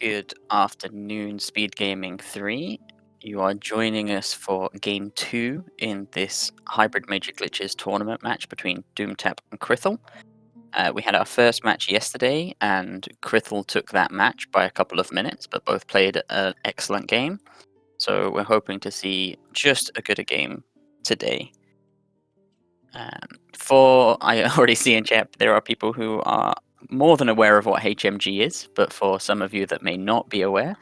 Good afternoon, SpeedGaming 3. You are joining us for Game 2 in this Hybrid Major Glitches tournament match between Doomtap and krithel. We had our first match yesterday, and krithel took that match by a couple of minutes, but both played an excellent game. So we're hoping to see just as good a game today. I already see in chat there are people who are more than aware of what HMG is, but for some of you that may not be aware,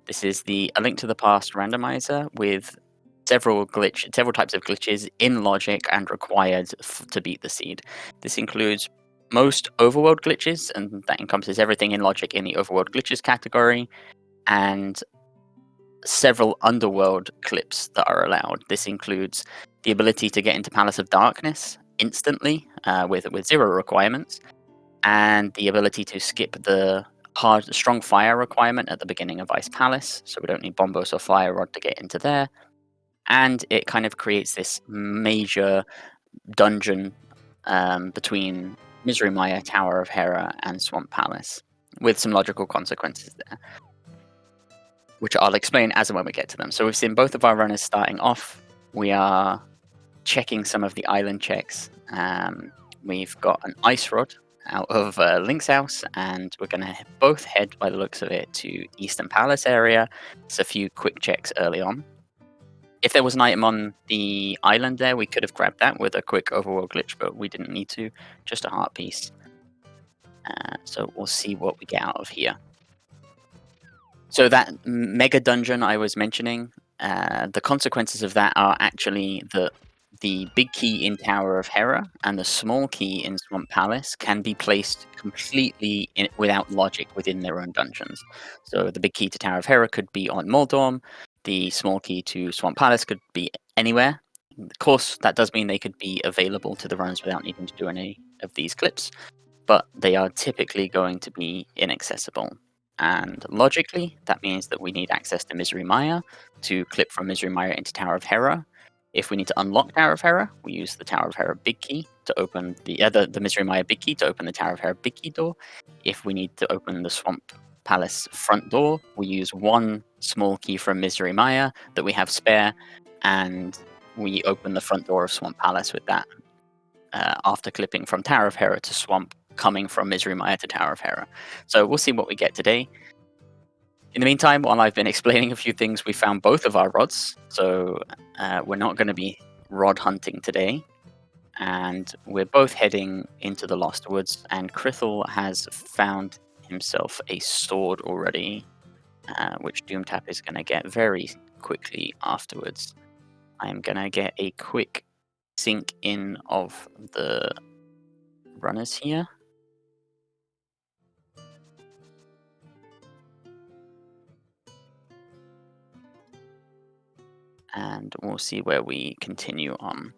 this is A Link to the Past randomizer with several types of glitches in logic and required to beat the seed. This includes most overworld glitches, and that encompasses everything in logic in the overworld glitches category, and several underworld clips that are allowed. This includes the ability to get into Palace of Darkness instantly with 0 requirements, and the ability to skip the strong fire requirement at the beginning of Ice Palace, so we don't need Bombos or Fire Rod to get into there. And it kind of creates this major dungeon between Misery Maya, Tower of Hera, and Swamp Palace, with some logical consequences there, which I'll explain as and when we get to them. So we've seen both of our runners starting off. We are checking some of the island checks. We've got an Ice Rod out of Link's house, and we're going to both head, by the looks of it, to Eastern Palace area. It's a few quick checks early on. If there was an item on the island there, we could have grabbed that with a quick overworld glitch, but we didn't need to, just a heart piece. So we'll see what we get out of here. So that mega dungeon I was mentioning, the consequences of that are actually that the big key in Tower of Hera and the small key in Swamp Palace can be placed completely without logic within their own dungeons. So the big key to Tower of Hera could be on Moldorm, the small key to Swamp Palace could be anywhere. Of course, that does mean they could be available to the runners without needing to do any of these clips, but they are typically going to be inaccessible. And logically, that means that we need access to Misery Maya to clip from Misery Maya into Tower of Hera. If we need to unlock Tower of Hera, we use the Tower of Hera big key to open the Misery Maya big key to open the Tower of Hera big key door. If we need to open the Swamp Palace front door, we use one small key from Misery Maya that we have spare, and we open the front door of Swamp Palace with that, after clipping from Tower of Hera to Swamp, coming from Misery Maya to Tower of Hera. So we'll see what we get today. In the meantime, while I've been explaining a few things, we found both of our rods, so we're not going to be rod hunting today. And we're both heading into the Lost Woods, and krithel has found himself a sword already, which Doomtap is going to get very quickly afterwards. I'm going to get a quick sync in of the runners here. And we'll see where we continue on.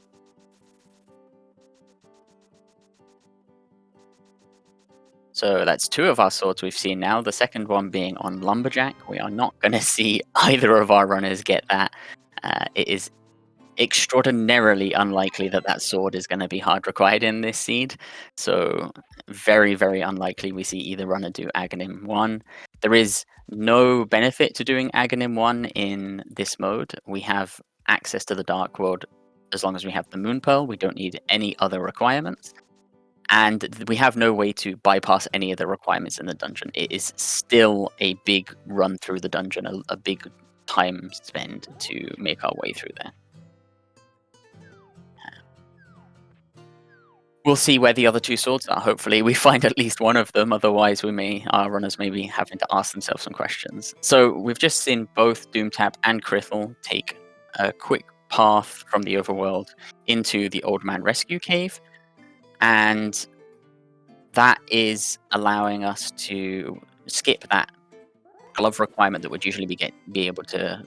So that's 2 of our swords we've seen now, the second one being on Lumberjack. We are not going to see either of our runners get that. It is extraordinarily unlikely that that sword is going to be hard required in this seed. So very, very unlikely we see either runner do Aghanim 1. There is no benefit to doing Aghanim 1 in this mode. We have access to the Dark World as long as we have the Moon Pearl. We don't need any other requirements. And we have no way to bypass any of the requirements in the dungeon. It is still a big run through the dungeon, a big time spent to make our way through there. We'll see where the other 2 swords are. Hopefully we find at least one of them, otherwise our runners may be having to ask themselves some questions. So we've just seen both Doomtap and krithel take a quick path from the overworld into the Old Man Rescue Cave, and that is allowing us to skip that glove requirement that would usually be able to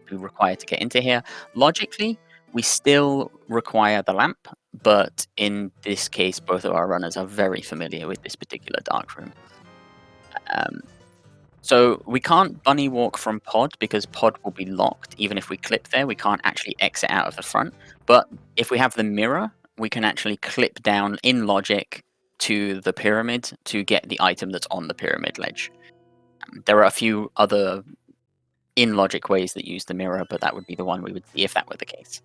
be required to get into here. Logically, we still require the lamp, but in this case, both of our runners are very familiar with this particular dark room. So we can't bunny walk from pod because pod will be locked. Even if we clip there, we can't actually exit out of the front. But if we have the mirror, we can actually clip down in logic to the pyramid to get the item that's on the pyramid ledge. There are a few other in-logic ways that use the mirror, but that would be the one we would see if that were the case.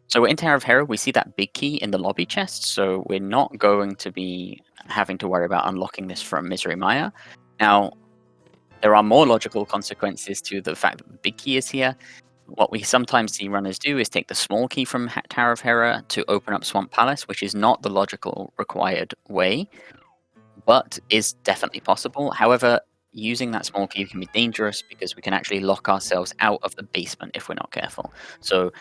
So in Tower of Hera, we see that big key in the lobby chest, so we're not going to be having to worry about unlocking this from Misery Maya. Now, there are more logical consequences to the fact that the big key is here. What we sometimes see runners do is take the small key from Tower of Hera to open up Swamp Palace, which is not the logical required way, but is definitely possible. However, using that small key can be dangerous because we can actually lock ourselves out of the basement if we're not careful. So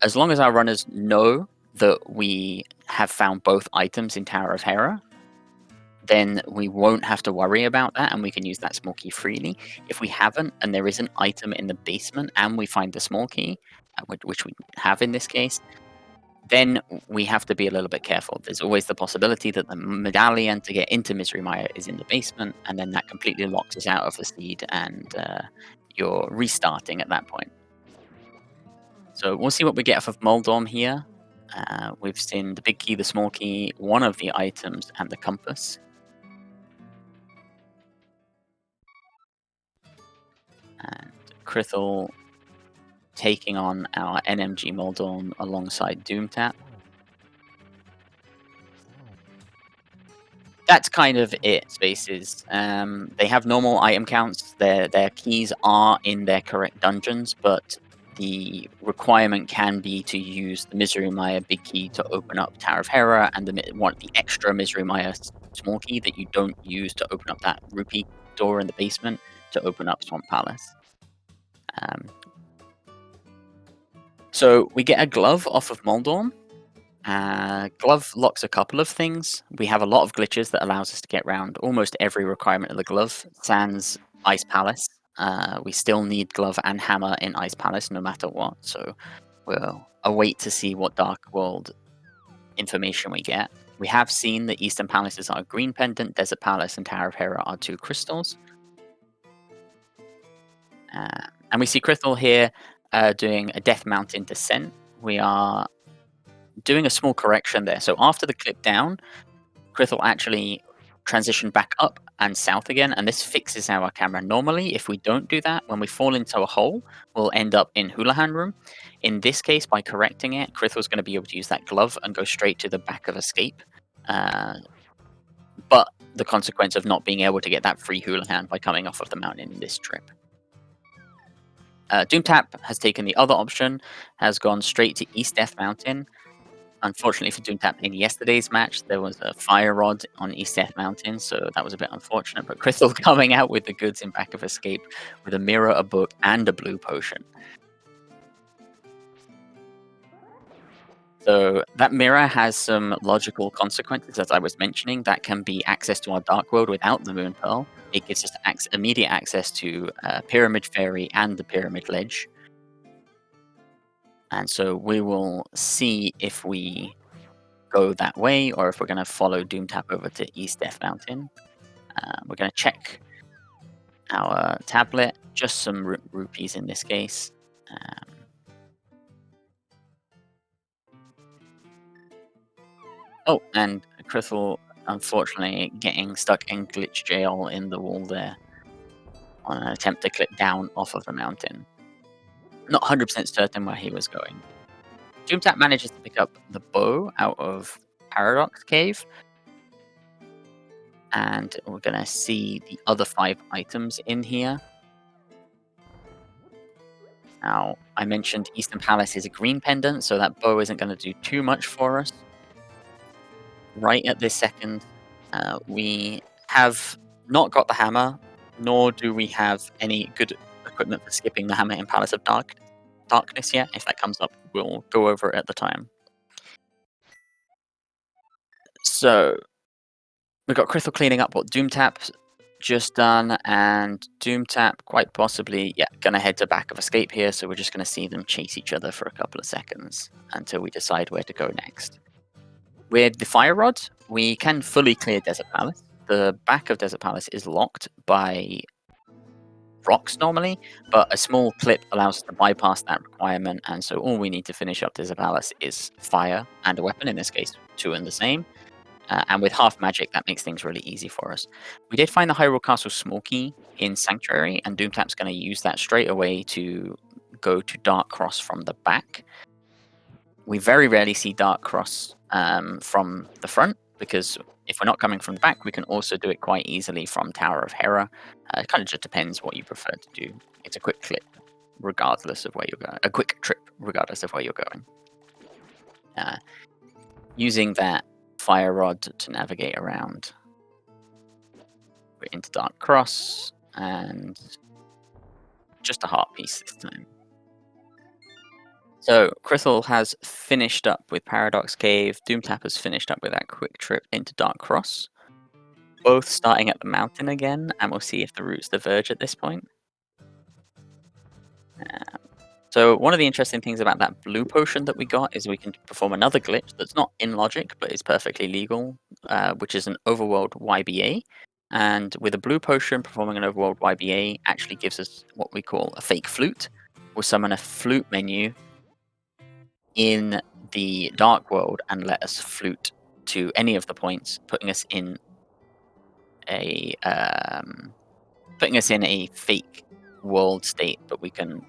as long as our runners know that we have found both items in Tower of Hera, then we won't have to worry about that and we can use that small key freely. If we haven't and there is an item in the basement and we find the small key, which we have in this case, then we have to be a little bit careful. There's always the possibility that the medallion to get into Misery Maya is in the basement, and then that completely locks us out of the seed and you're restarting at that point. So we'll see what we get off of Moldorm here. We've seen the big key, the small key, one of the items, and the compass. And Krithel taking on our NMG Moldorm alongside Doomtap. That's kind of it, Spaces. They have normal item counts. Their keys are in their correct dungeons, but the requirement can be to use the Misery Maya big key to open up Tower of Hera, and the extra Misery Maya small key that you don't use to open up that rupee door in the basement to open up Swamp Palace. So we get a glove off of Moldorm. Glove locks a couple of things. We have a lot of glitches that allows us to get around almost every requirement of the glove, sans Ice Palace. We still need glove and hammer in Ice Palace no matter what, so we'll await to see what Dark World information we get. We have seen that Eastern Palaces are green pendant, Desert Palace and Tower of Hera are 2 crystals. And we see Krithel here doing a Death Mountain descent. We are doing a small correction there. So after the clip down, Krithel actually transitioned back up and south again, and this fixes our camera. Normally, if we don't do that, when we fall into a hole, we'll end up in Houlihan Room. In this case, by correcting it, Krithel's going to be able to use that glove and go straight to the back of Escape. But the consequence of not being able to get that free Houlihan by coming off of the mountain in this trip. Doomtap has taken the other option, has gone straight to East Death Mountain. Unfortunately for Doomtap, in yesterday's match, there was a fire rod on East Death Mountain, so that was a bit unfortunate. But Krithel coming out with the goods in back of Escape with a mirror, a book, and a blue potion. So that mirror has some logical consequences, as I was mentioning. That can be access to our Dark World without the Moon Pearl. It gives us immediate access to Pyramid Fairy and the Pyramid Ledge. And so we will see if we go that way or if we're going to follow Doomtap over to East Death Mountain. We're going to check our tablet, just some rupees in this case. Oh, and Krithel unfortunately getting stuck in glitch jail in the wall there on an attempt to clip down off of the mountain. Not 100% certain where he was going. Doomtap manages to pick up the bow out of Paradox Cave. And we're going to see the other 5 items in here. Now, I mentioned Eastern Palace is a green pendant, so that bow isn't going to do too much for us. Right at this second, we have not got the hammer, nor do we have any good equipment for skipping the hammer in Palace of Darkness yet. If that comes up, we'll go over it at the time. So, we've got Krithel cleaning up what Doomtap's just done, and Doomtap quite possibly, gonna head to back of Escape here, so we're just gonna see them chase each other for a couple of seconds until we decide where to go next. With the Fire Rod, we can fully clear Desert Palace. The back of Desert Palace is locked by rocks normally, but a small clip allows us to bypass that requirement, and so all we need to finish up Desert Palace is fire and a weapon, in this case 2 in the same, and with half magic, that makes things really easy for us. We did find the Hyrule Castle small key in Sanctuary, and Doomtap's going to use that straight away to go to Dark Cross from the back. We very rarely see Dark Cross from the front, because if we're not coming from the back, we can also do it quite easily from Tower of Hera. It kind of just depends what you prefer to do. It's a quick clip, regardless of where you're going. A quick trip, regardless of where you're going. Using that fire rod to navigate around. We're into Dark Cross, and just a heart piece this time. So krithel has finished up with Paradox Cave. Doomtap has finished up with that quick trip into Dark Cross. Both starting at the mountain again, and we'll see if the routes diverge at this point. So one of the interesting things about that blue potion that we got is we can perform another glitch that's not in logic, but is perfectly legal, which is an overworld YBA. And with a blue potion, performing an overworld YBA actually gives us what we call a fake flute. We'll summon a flute menu in the dark world and let us flute to any of the points, putting us in a fake world state, but we can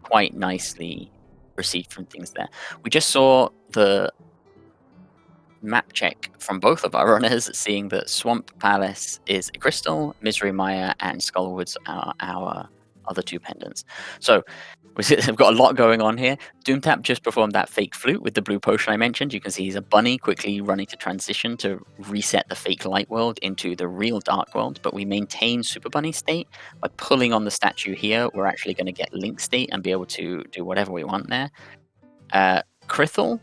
quite nicely proceed from things there. We just saw the map check from both of our runners, seeing that Swamp Palace is a crystal, Misery Mire and Skullwoods are our other two pendants. So we've got a lot going on here. Doomtap just performed that fake flute with the blue potion I mentioned. You can see he's a bunny quickly running to transition to reset the fake light world into the real dark world, but we maintain Super Bunny state. By pulling on the statue here, we're actually going to get Link state and be able to do whatever we want there. krithel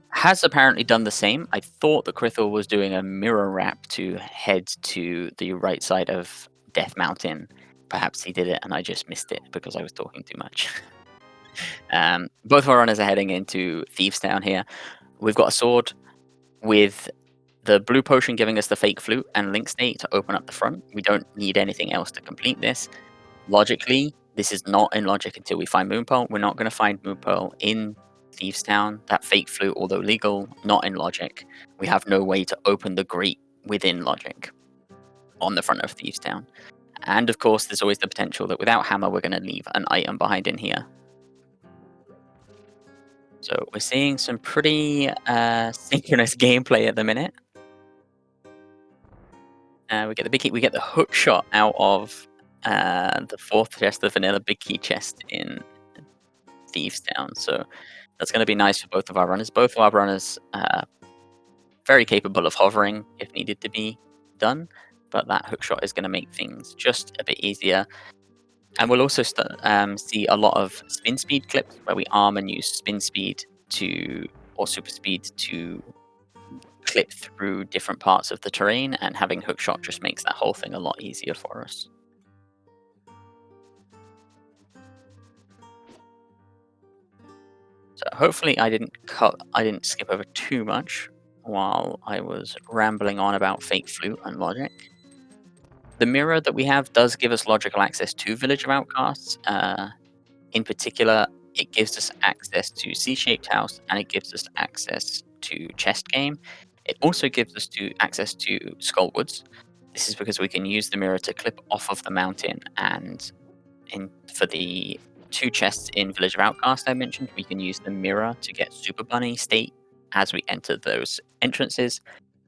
has apparently done the same. I thought that krithel was doing a mirror wrap to head to the right side of Death Mountain. Perhaps he did it and I just missed it because I was talking too much. Both of our runners are heading into Thieves Town here. We've got a sword with the blue potion giving us the fake flute and Link state to open up the front. We don't need anything else to complete this. Logically, this is not in logic until we find Moonpearl. We're not going to find Moonpearl in Thieves Town. That fake flute, although legal, not in logic. We have no way to open the grate within logic on the front of Thieves Town. And of course, there's always the potential that without Hammer, we're going to leave an item behind in here. So we're seeing some pretty synchronous gameplay at the minute. We get the big key. We get the hook shot out of the fourth chest, the vanilla big key chest in Thieves Town. So that's going to be nice for both of our runners. Both of our runners very capable of hovering if needed to be done, but that hook shot is going to make things just a bit easier. And we'll also see a lot of spin speed clips where we arm and use spin speed or super speed to clip through different parts of the terrain, and having hook shot just makes that whole thing a lot easier for us. So hopefully I didn't skip over too much while I was rambling on about fake flute and logic. The mirror that we have does give us logical access to Village of Outcasts. In particular, it gives us access to C-shaped house, and it gives us access to chest game. It also gives us access to Skullwoods. This is because we can use the mirror to clip off of the mountain, and for the two chests in Village of Outcast I mentioned, we can use the mirror to get Super Bunny state as we enter those entrances.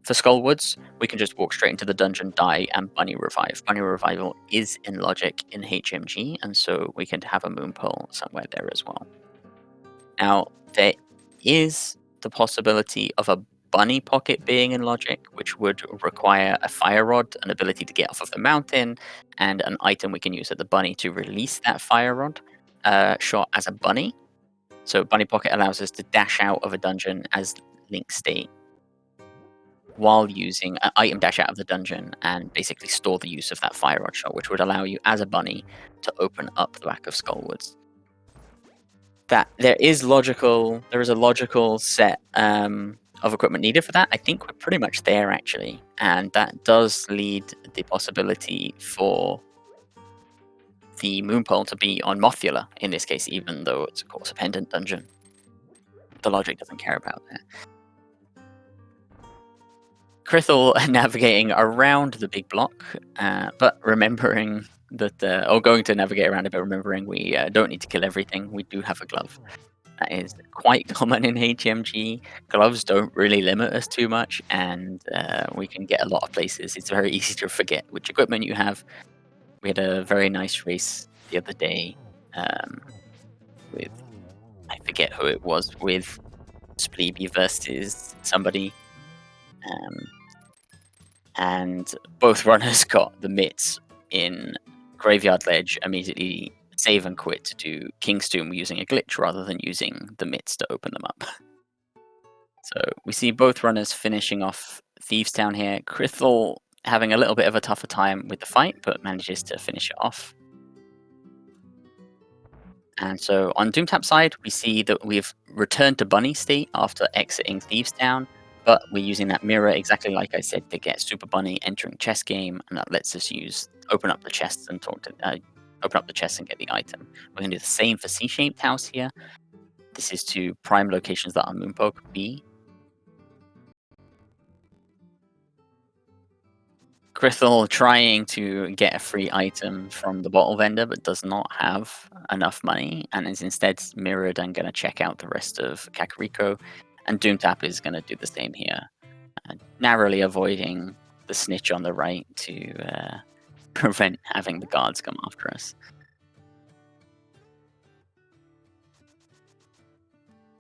For Skullwoods, we can just walk straight into the dungeon, die, and Bunny Revive. Bunny Revival is in logic in HMG, and so we can have a Moonpearl somewhere there as well. Now, there is the possibility of a Bunny Pocket being in logic, which would require a Fire Rod, an ability to get off of the mountain, and an item we can use at the Bunny to release that Fire Rod shot as a Bunny. So Bunny Pocket allows us to dash out of a dungeon as Link state while using an item dash out of the dungeon and basically store the use of that Fire Rod shot, which would allow you as a bunny to open up the back of Skullwoods. There is a logical set of equipment needed for that. I think we're pretty much there actually, and that does lead the possibility for the Moonpearl to be on Mothula in this case, even though it's of course a pendant dungeon. The logic doesn't care about that. krithel navigating around the big block, but remembering that, or going to navigate around it, but remembering we don't need to kill everything. We do have a glove. That is quite common in HMG. Gloves don't really limit us too much, and we can get a lot of places. It's very easy to forget which equipment you have. We had a very nice race the other day with, I forget who it was, with Spleeby versus somebody. And both runners got the mitts in Graveyard Ledge, immediately save and quit to do King's Tomb using a glitch rather than using the mitts to open them up. So we see both runners finishing off Thieves Town here. krithel having a little bit of a tougher time with the fight, but manages to finish it off. And so on Doomtap side, we see that we've returned to bunny state after exiting Thieves Town, but we're using that mirror exactly like I said to get Super Bunny entering chess game, and that lets us open up the chests and open up the chest and get the item. We're going to do the same for C-shaped house here. This is to prime locations that are Moonpoke B. krithel trying to get a free item from the bottle vendor, but does not have enough money, and is instead mirrored and going to check out the rest of Kakariko. And Doomtap is going to do the same here, narrowly avoiding the snitch on the right to prevent having the guards come after us.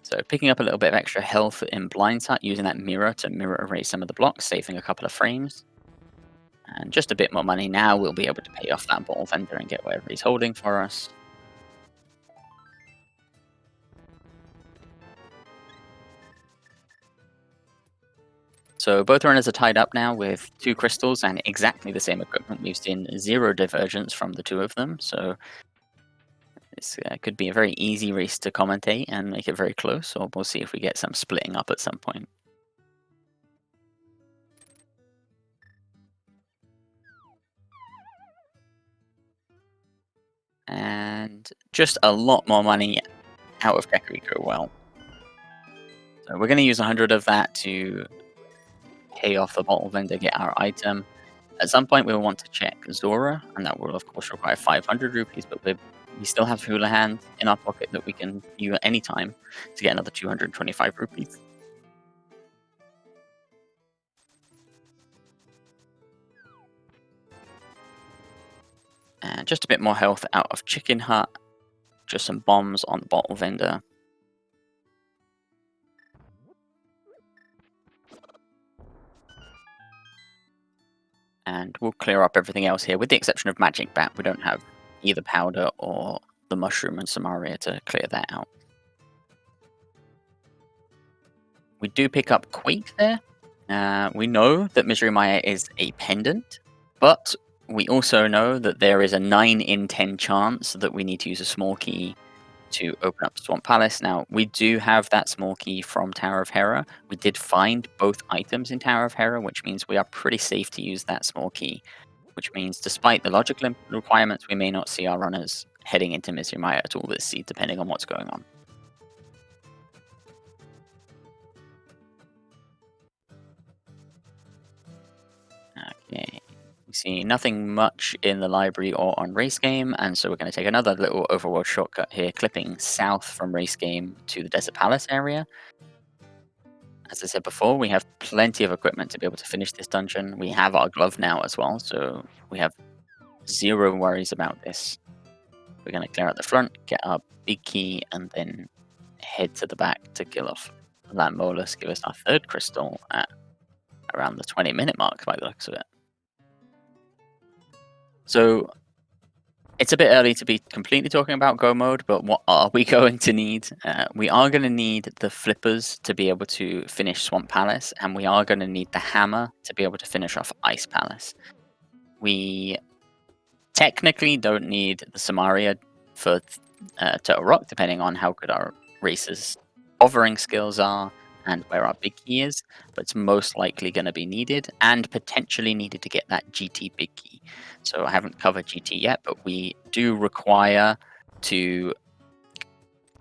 So picking up a little bit of extra health in Blindsight, using that mirror to mirror erase some of the blocks, saving a couple of frames. And just a bit more money now, we'll be able to pay off that bottle vendor and get whatever he's holding for us. So both runners are tied up now with 2 crystals and exactly the same equipment. We've seen 0 divergence from the 2 of them, so this could be a very easy race to commentate and make it very close, or we'll see if we get some splitting up at some point. And just a lot more money out of Kakariko. Well, so we're going to use 100 of that to pay off the bottle vendor, get our item. At some point, we'll want to check Zora, and that will, of course, require 500 rupees, but we still have Hula Hand in our pocket that we can use at any time to get another 225 rupees. And just a bit more health out of Chicken Hut. Just some bombs on the bottle vendor. And we'll clear up everything else here, with the exception of Magic Bat. We don't have either powder or the mushroom and Samaria to clear that out. We do pick up Quake there. We know that Misery Maya is a pendant, but we also know that there is a 9 in 10 chance that we need to use a small key to open up Swamp Palace. Now, we do have that small key from Tower of Hera. We did find both items in Tower of Hera, which means we are pretty safe to use that small key, which means despite the logical requirements, we may not see our runners heading into Misery Maya at all this seed, depending on what's going on. Okay. We see nothing much in the library or on Race Game, and so we're going to take another little overworld shortcut here, clipping south from Race Game to the Desert Palace area. As I said before, we have plenty of equipment to be able to finish this dungeon. We have our glove now as well, so we have 0 worries about this. We're going to clear out the front, get our big key, and then head to the back to kill off Lambolus, give us our 3rd crystal at around the 20-minute mark by the looks of it. So it's a bit early to be completely talking about Go mode, but what are we going to need? We are going to need the flippers to be able to finish Swamp Palace, and we are going to need the hammer to be able to finish off Ice Palace. We technically don't need the Samaria for Turtle Rock, depending on how good our racers' hovering skills are and where our big key is, but it's most likely going to be needed, and potentially needed to get that GT big key. So I haven't covered GT yet, but we do require to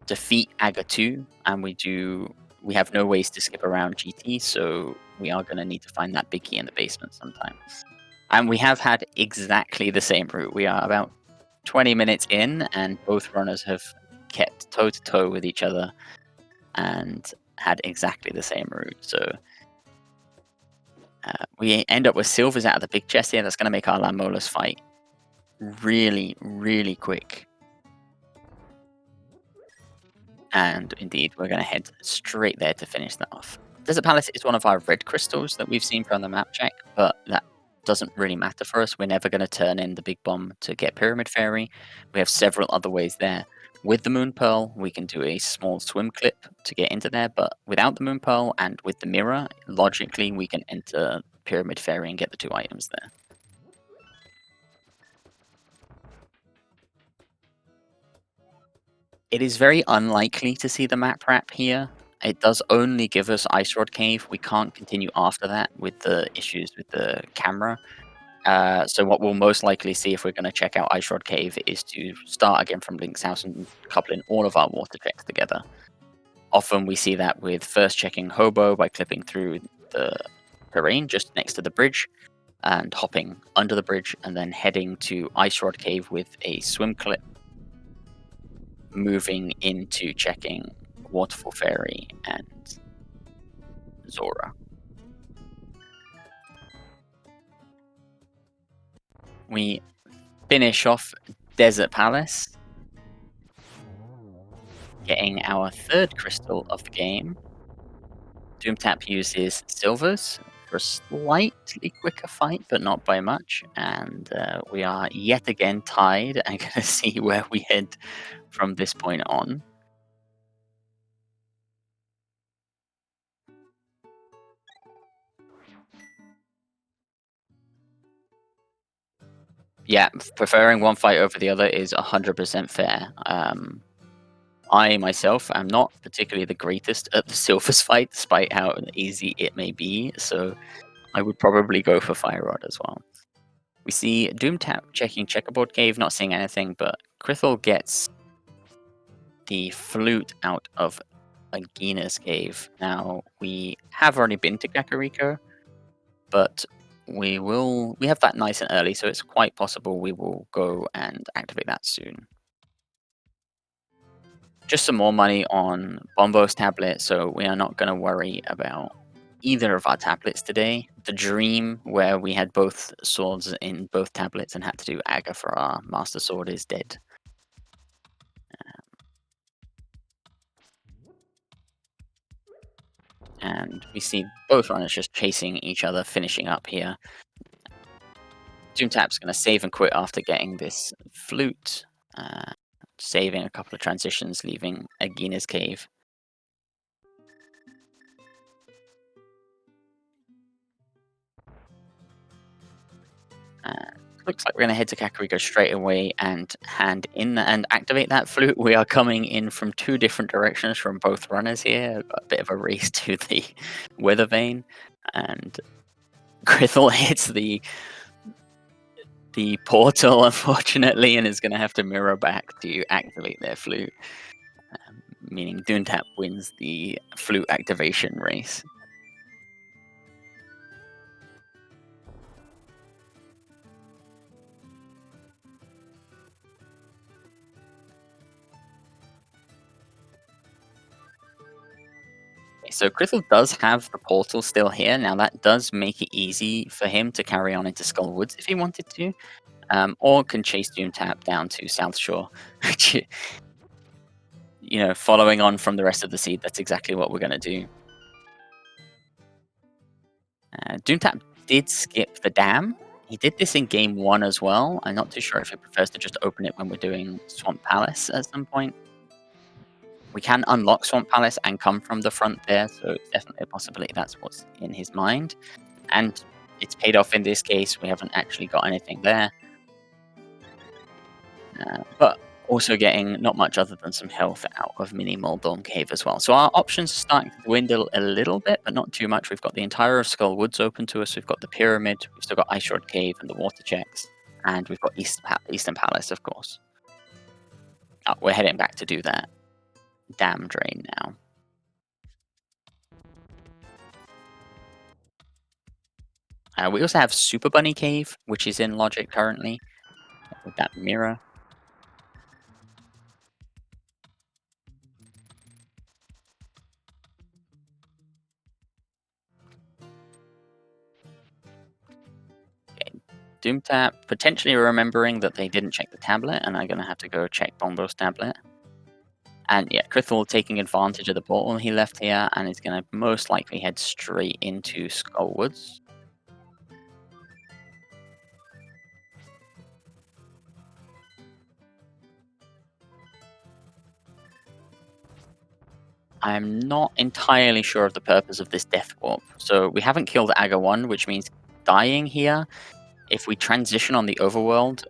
defeat Aga 2, and we have no ways to skip around GT, so we are going to need to find that big key in the basement sometime. And we have had exactly the same route. We are about 20 minutes in, and both runners have kept toe to toe with each other and had exactly the same route. So we end up with silvers out of the big chest here. That's going to make our Lamolas fight really, really quick. And indeed, we're going to head straight there to finish that off. Desert Palace is one of our red crystals that we've seen from the map check, but that doesn't really matter for us. We're never going to turn in the big bomb to get Pyramid Fairy. We have several other ways there. With the Moon Pearl, we can do a small swim clip to get into there, but without the Moon Pearl and with the mirror, logically, we can enter Pyramid Fairy and get the 2 items there. It is very unlikely to see the map wrap here. It does only give us Ice Rod Cave. We can't continue after that with the issues with the camera. So what we'll most likely see if we're going to check out Ice Rod Cave is to start again from Link's house and couple in all of our water checks together. Often we see that with first checking Hobo by clipping through the terrain just next to the bridge and hopping under the bridge and then heading to Ice Rod Cave with a swim clip, moving into checking Waterfall Fairy and Zora. We finish off Desert Palace, getting our 3rd crystal of the game. Doomtap uses silvers for a slightly quicker fight, but not by much. And we are yet again tied. I'm going to see where we head from this point on. Yeah, preferring one fight over the other is 100% fair. I myself am not particularly the greatest at the silvers fight, despite how easy it may be, so I would probably go for Fire Rod as well. We see Doomtap checking Checkerboard Cave, not seeing anything, but krithel gets the flute out of Agina's cave. Now, we have already been to Kakariko, but we have that nice and early, so it's quite possible we will go and activate that soon. Just some more money on Bombo's tablet, so we are not going to worry about either of our tablets today. The dream where we had both swords in both tablets and had to do Aga for our Master Sword is dead. And we see both runners just chasing each other, finishing up here. Doomtap's going to save and quit after getting this flute, saving a couple of transitions, leaving Agina's cave. Looks like we're going to head to Kakariko straight away and hand in and activate that flute. We are coming in from 2 different directions from both runners here. A bit of a race to the weather vane. And krithel hits the portal, unfortunately, and is going to have to mirror back to activate their flute. Meaning Doomtap wins the flute activation race. So krithel does have the portal still here. Now that does make it easy for him to carry on into Skull Woods if he wanted to, or can chase Doomtap down to South Shore. You know, following on from the rest of the seed, that's exactly what we're going to do. Doomtap did skip the dam. He did this in game 1 as well. I'm not too sure if he prefers to just open it when we're doing Swamp Palace at some point. We can unlock Swamp Palace and come from the front there, so it's definitely a possibility that's what's in his mind. And it's paid off in this case. We haven't actually got anything there. But also getting not much other than some health out of Mini Moldorm Cave as well. So our options are starting to dwindle a little bit, but not too much. We've got the entire of Skull Woods open to us. We've got the Pyramid. We've still got Ice Rod Cave and the water checks. And we've got Eastern Palace, of course. Oh, we're heading back to do that dam drain now. We also have Super Bunny Cave, which is in logic currently, with that mirror. Doomtap potentially remembering that they didn't check the tablet, and I'm going to have to go check Bombo's tablet. And yeah, krithel taking advantage of the portal he left here, and is going to most likely head straight into Skullwoods. I'm not entirely sure of the purpose of this Death Warp. So we haven't killed Aga 1, which means dying here. If we transition on the overworld,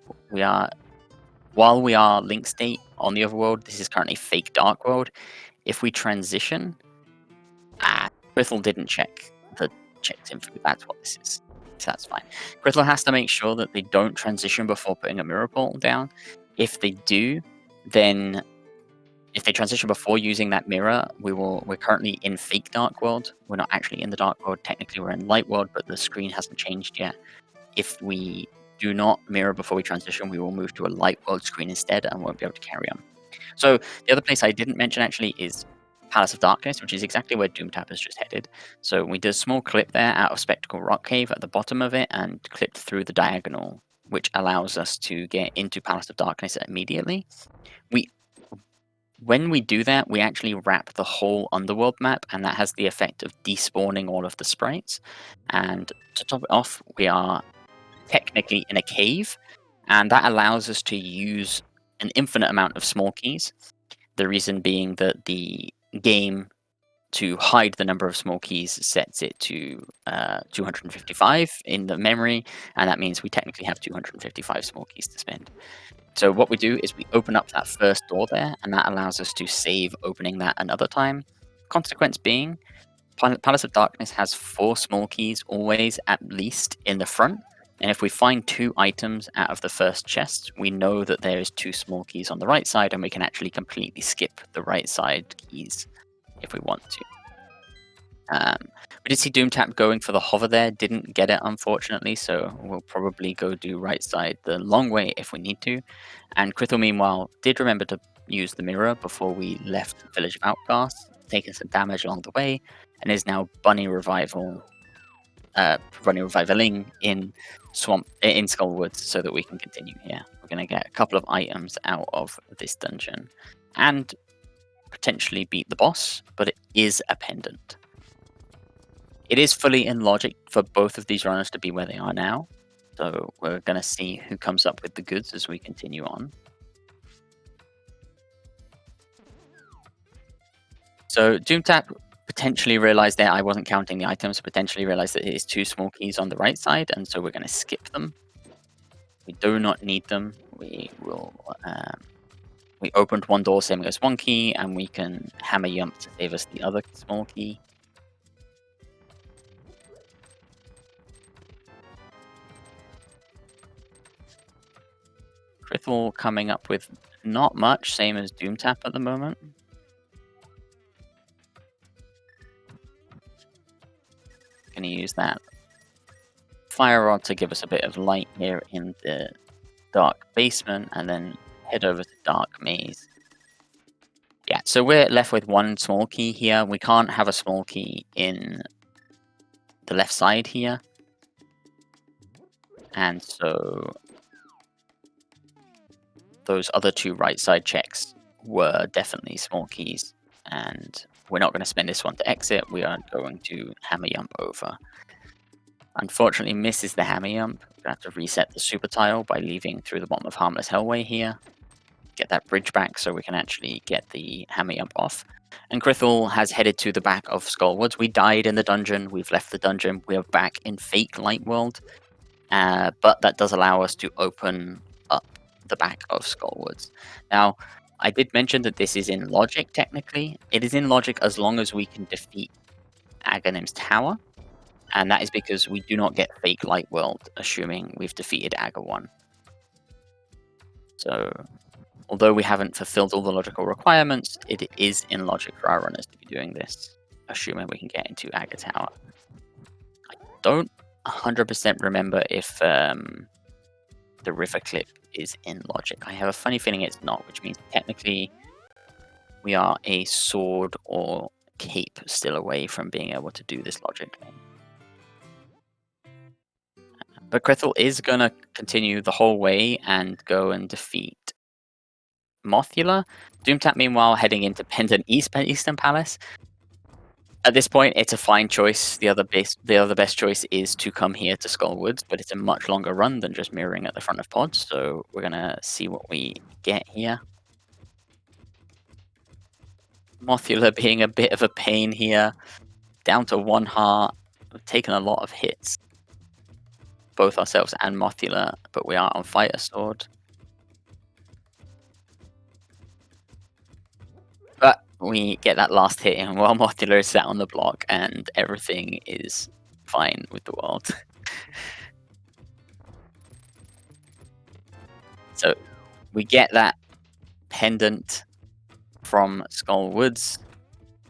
while we are link state on the overworld, this is currently fake dark world. If we transition, krithel didn't check the checked info. That's what this is. So that's fine. krithel has to make sure that they don't transition before putting a mirror portal down. If they do, then if they transition before using that mirror, we're currently in fake dark world. We're not actually in the dark world. Technically, we're in light world, but the screen hasn't changed yet. If we do not mirror before we transition, we will move to a light world screen instead and won't be able to carry on. So the other place I didn't mention actually is Palace of Darkness, which is exactly where Doomtap has just headed. So we did a small clip there out of Spectacle Rock Cave at the bottom of it and clipped through the diagonal, which allows us to get into Palace of Darkness immediately. When we do that, we actually wrap the whole underworld map, and that has the effect of despawning all of the sprites. And to top it off, we are technically in a cave, and that allows us to use an infinite amount of small keys. The reason being that the game, to hide the number of small keys, sets it to 255 in the memory, and that means we technically have 255 small keys to spend. So what we do is we open up that first door there, and that allows us to save opening that another time. Consequence being, Palace of Darkness has 4 small keys always at least in the front, and if we find 2 items out of the first chest, we know that there is 2 small keys on the right side, and we can actually completely skip the right side keys if we want to. We did see Doomtap going for the hover there, didn't get it unfortunately, so we'll probably go do right side the long way if we need to. And krithel, meanwhile, did remember to use the mirror before we left Village of Outcasts, taking some damage along the way, and is now bunny revivaling in Skullwoods so that we can continue here. We're going to get a couple of items out of this dungeon and potentially beat the boss, but it is a pendant. It is fully in logic for both of these runners to be where they are now, so we're going to see who comes up with the goods as we continue on. So Doomtap potentially realized that I wasn't counting the items, potentially realized that it is 2 small keys on the right side, and so we're going to skip them. We do not need them. We will. We opened one door saving us 1 key, and we can hammer yump to save us the other small key. krithel coming up with not much, same as Doomtap at the moment. Going to use that fire rod to give us a bit of light here in the dark basement, and then head over to dark maze. Yeah, so we're left with 1 small key here. We can't have a small key in the left side here, and so those other 2 right side checks were definitely small keys, and we're not going to spend this one to exit. We are going to hammer yump over. Unfortunately, misses the hammer yump. We have to reset the super tile by leaving through the bottom of Harmless Hellway here. Get that bridge back so we can actually get the hammer yump off. And krithel has headed to the back of Skullwoods. We died in the dungeon. We've left the dungeon. We are back in fake light world. But that does allow us to open up the back of Skullwoods. Now, I did mention that this is in logic technically. It is in logic as long as we can defeat Aghanim's tower. And that is because we do not get fake light world, assuming we've defeated Aga 1. So, although we haven't fulfilled all the logical requirements, it is in logic for our runners to be doing this, assuming we can get into Aga Tower. I don't 100% remember if the river clip is in logic. I have a funny feeling it's not, which means technically we are a sword or cape still away from being able to do this logic thing. But krithel is going to continue the whole way and go and defeat Mothula. Doomtap, meanwhile, heading into Pendant Eastern Palace. At this point, it's a fine choice. The other best choice is to come here to Skullwoods, but it's a much longer run than just mirroring at the front of pods. So we're gonna see what we get here. Mothula being a bit of a pain here, down to 1 heart. We've taken a lot of hits, both ourselves and Mothula, but we are on Fighter Sword. But we get that last hit in while Mothula is sat on the block, and everything is fine with the world. So we get that pendant from Skullwoods,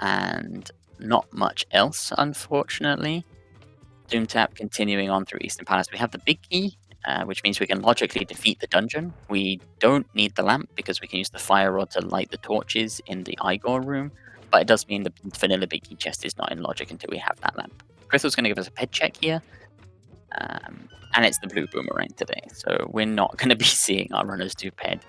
and not much else, unfortunately. Doomtap continuing on through Eastern Palace. We have the big key, which means we can logically defeat the dungeon. We don't need the lamp because we can use the fire rod to light the torches in the Igor room, but it does mean the vanilla big key chest is not in logic until we have that lamp. Krithell's going to give us a ped check here, and it's the blue boomerang today, so we're not going to be seeing our runners do ped.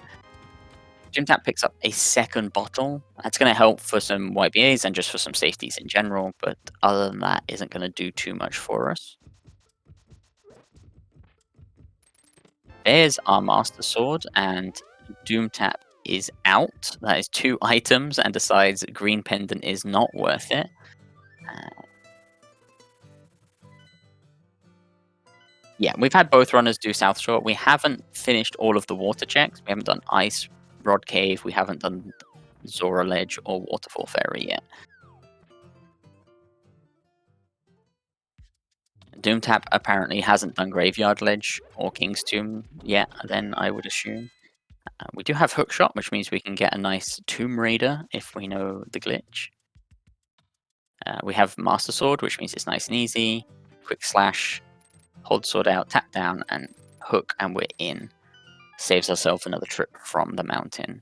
Doomtap picks up a second bottle. That's going to help for some YBAs and just for some safeties in general, but other than that, isn't going to do too much for us. There's our Master Sword, and Doomtap is out. That is 2 items, and decides Green Pendant is not worth it. Yeah, we've had both runners do South Shore. We haven't finished all of the water checks. We haven't done Ice Rod Cave. We haven't done Zora Ledge or Waterfall Ferry yet. Doomtap apparently hasn't done Graveyard Ledge or King's Tomb yet, then I would assume. We do have Hookshot, which means we can get a nice Tomb Raider if we know the glitch. We have Master Sword, which means it's nice and easy. Quick Slash, hold sword out, tap down, and hook, and we're in. Saves ourselves another trip from the mountain.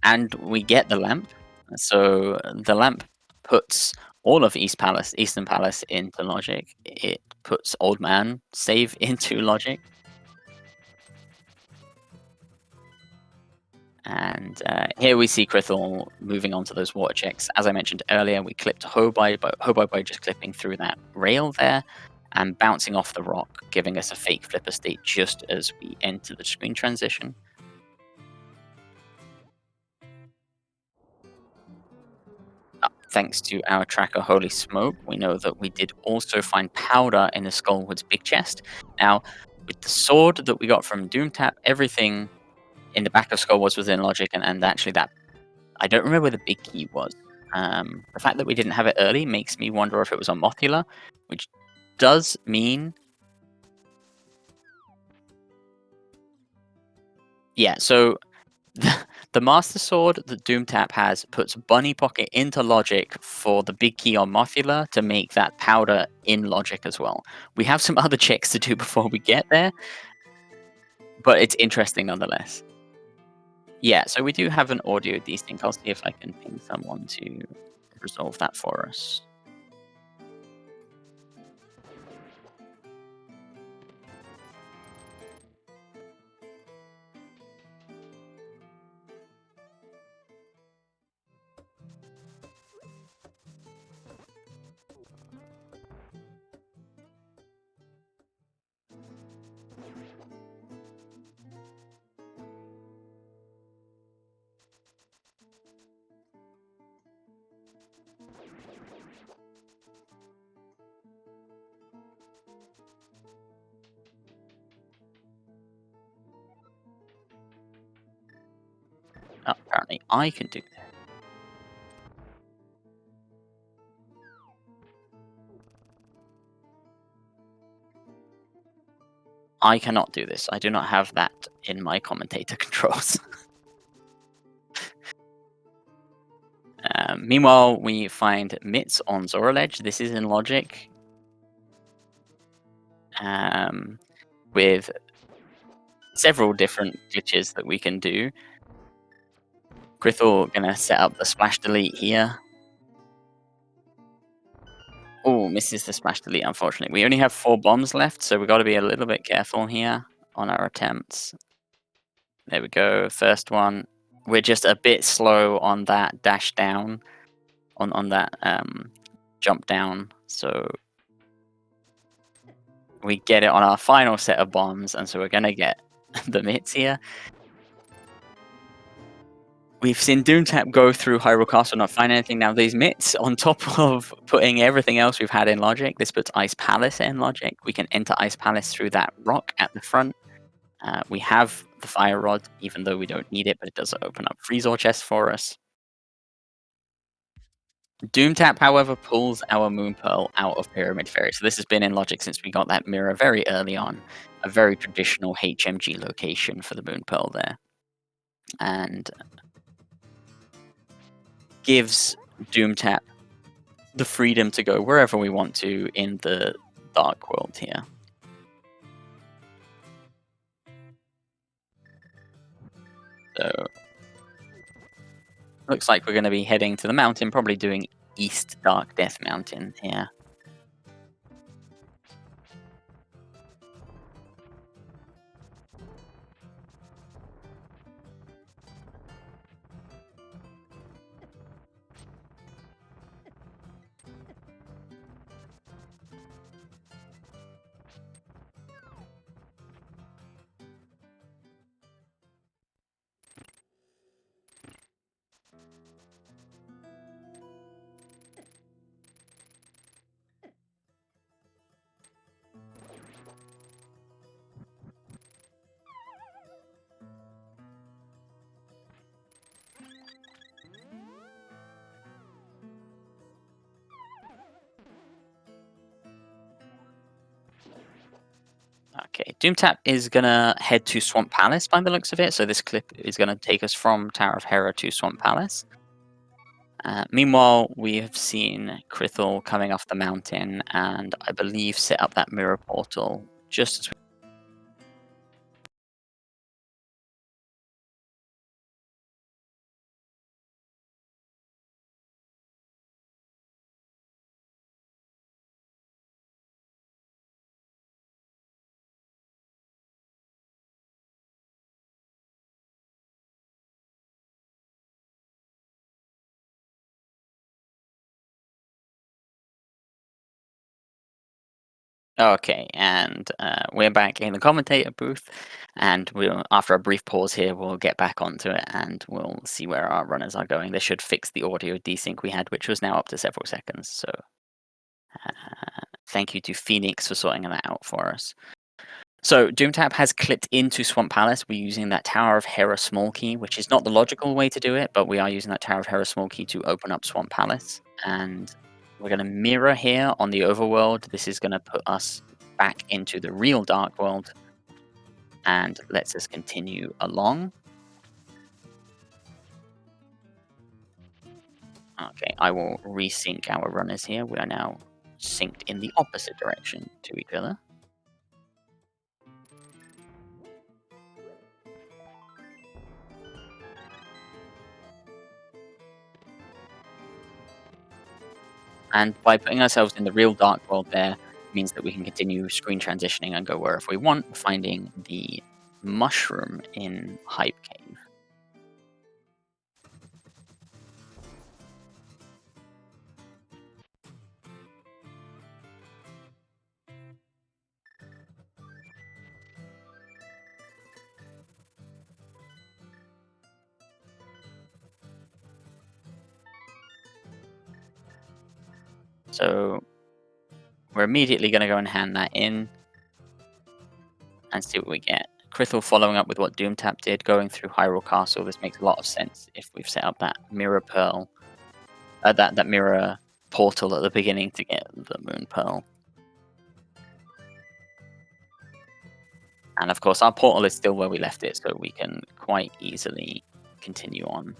And we get the lamp. So the lamp puts all of Eastern Palace into logic. It puts Old Man save into logic. And here we see krithel moving on to those water checks. As I mentioned earlier, we clipped Hobei by just clipping through that rail there and bouncing off the rock, giving us a fake flipper state just as we enter the screen transition. Thanks to our tracker Holy Smoke, we know that we did also find powder in the Skullwoods big chest. Now, with the sword that we got from Doomtap, everything in the back of Skullwoods was in logic, and actually that, I don't remember where the big key was. The fact that we didn't have it early makes me wonder if it was on Mothula, which does mean... Yeah, so the Master Sword that Doomtap has puts Bunny Pocket into logic for the big key on Mothula to make that powder in logic as well. We have some other checks to do before we get there, but it's interesting nonetheless. Yeah, so we do have an audio desync. I'll see if I can ping someone to resolve that for us. Oh, apparently I can do that. I cannot do this. I do not have that in my commentator controls. Meanwhile, we find Mitz on Zora Ledge. This is in logic. With several different glitches that we can do. Krithel gonna set up the splash delete here. Oh, misses the splash delete, unfortunately. We only have 4 bombs left, so we've got to be a little bit careful here on our attempts. There we go, first one. We're just a bit slow on that dash down, on that jump down, so we get it on our final set of bombs, and so we're gonna get the mitts here. We've seen Doomtap go through Hyrule Castle, not find anything. Now these mitts, on top of putting everything else we've had in logic, this puts Ice Palace in logic. We can enter Ice Palace through that rock at the front. We have the Fire Rod, even though we don't need it, but it does open up Freezor chests for us. Doomtap, however, pulls our Moon Pearl out of Pyramid Fairy. So this has been in logic since we got that mirror very early on. A very traditional HMG location for the Moon Pearl there. And gives Doomtap the freedom to go wherever we want to in the Dark World here. So looks like we're going to be heading to the mountain, probably doing East Dark Death Mountain here. Okay, Doomtap is gonna head to Swamp Palace by the looks of it. So this clip is gonna take us from Tower of Hera to Swamp Palace. Meanwhile, we have seen Krithel coming off the mountain and I believe set up that mirror portal just as we... Okay, and we're back in the commentator booth, and we'll, after a brief pause here, we'll get back onto it and we'll see where our runners are going. This should fix the audio desync we had, which was now up to several seconds. So thank you to Phoenix for sorting that out for us. So Doomtap has clipped into Swamp Palace. We're using that Tower of Hera small key, which is not the logical way to do it, but we are using that Tower of Hera small key to open up Swamp Palace. And we're going to mirror here on the overworld. This is going to put us back into the real Dark World and lets us continue along. Okay, I will resync our runners here. We are now synced in the opposite direction to each other. And by putting ourselves in the real Dark World there, means that we can continue screen transitioning and go wherever we want, finding the mushroom in Hype Cave. So we're immediately going to go and hand that in and see what we get. Krithel following up with what Doomtap did, going through Hyrule Castle. This makes a lot of sense if we've set up that mirror pearl, that mirror portal at the beginning to get the Moon Pearl. And of course, our portal is still where we left it, so we can quite easily continue on.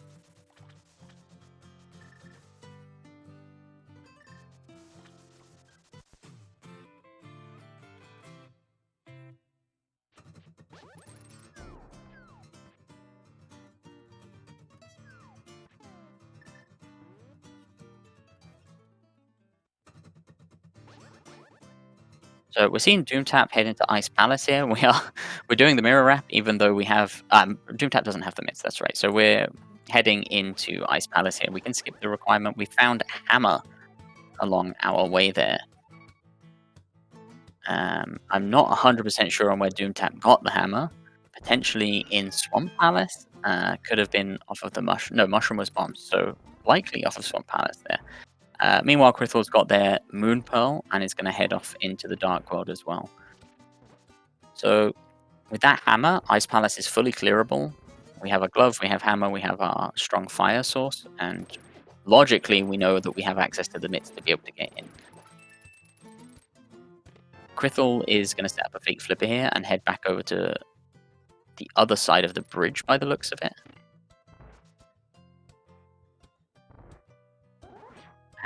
So we're seeing Doomtap head into Ice Palace here. We're doing the mirror wrap, even though we have Doomtap doesn't have the mitts. That's right. So we're heading into Ice Palace here. We can skip the requirement. We found Hammer along our way there. I'm not 100% sure on where Doomtap got the hammer. Potentially in Swamp Palace. Could have been off of the mushroom. No, mushroom was bombed, so likely off of Swamp Palace there. Meanwhile, Krithel's got their Moon Pearl and is going to head off into the Dark World as well. So with that hammer, Ice Palace is fully clearable. We have a glove, we have hammer, we have our strong fire source, and logically we know that we have access to the mitts to be able to get in. Krithel is going to set up a fake flipper here and head back over to the other side of the bridge by the looks of it.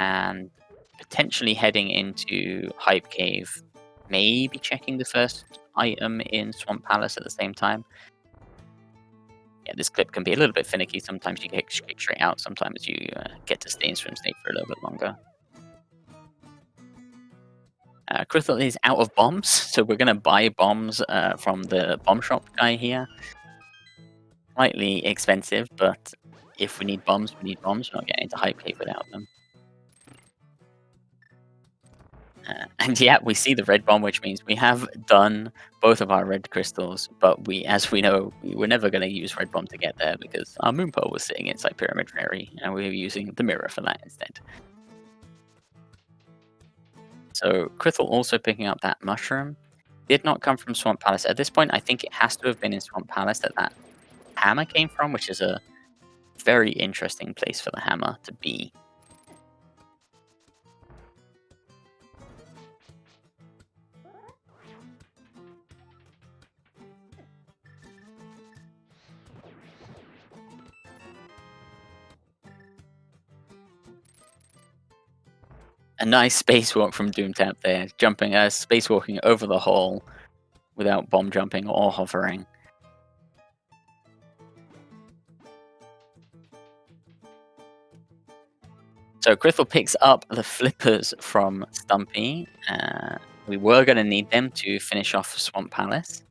And potentially heading into Hype Cave, maybe checking the first item in Swamp Palace at the same time. Yeah, this clip can be a little bit finicky. Sometimes you get kicked straight out, sometimes you get to stay in swim state for a little bit longer. Krithel is out of bombs, so we're going to buy bombs from the bomb shop guy here. Slightly expensive, but if we need bombs, we need bombs. We're not getting into Hype Cave without them. And yeah, we see the red bomb, which means we have done both of our red crystals, but as we know, we were never going to use red bomb to get there because our moon pearl was sitting inside Pyramid Fairy, and we were using the mirror for that instead. So Krithel also picking up that mushroom. Did not come from Swamp Palace. At this point, I think it has to have been in Swamp Palace that hammer came from, which is a very interesting place for the hammer to be. A nice spacewalk from Doomtap there, spacewalking over the hole without bomb jumping or hovering. So Krithel picks up the flippers from Stumpy. We were going to need them to finish off Swamp Palace.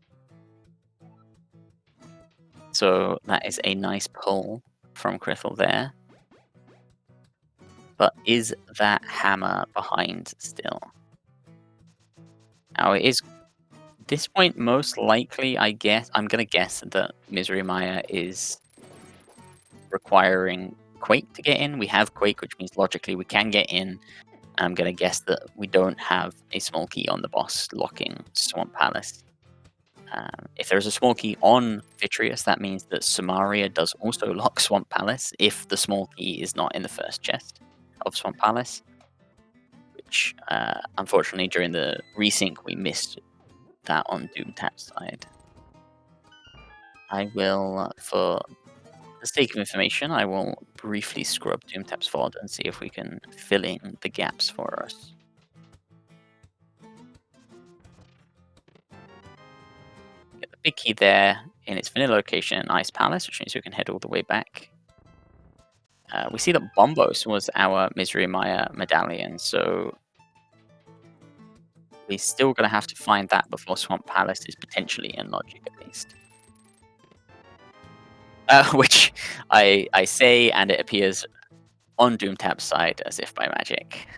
So that is a nice pull from Krithel there. But is that hammer behind still? Now it is, at this point, most likely, I'm going to guess that Misery Maya is requiring Quake to get in. We have Quake, which means logically we can get in. I'm going to guess that we don't have a small key on the boss locking Swamp Palace. If there's a small key on Vitreous, that means that Samaria does also lock Swamp Palace if the small key is not in the first chest of Swamp Palace, which unfortunately during the resync we missed that on Doomtap's side. I will, for the sake of information, I will briefly scrub Doomtap's VOD and see if we can fill in the gaps for us. Get the big key there in its vanilla location in Ice Palace, which means we can head all the way back. We see that Bombos was our Misery Maya medallion, so we're still going to have to find that before Swamp Palace is potentially in logic, at least. Which I say, and it appears on Doomtap's side as if by magic.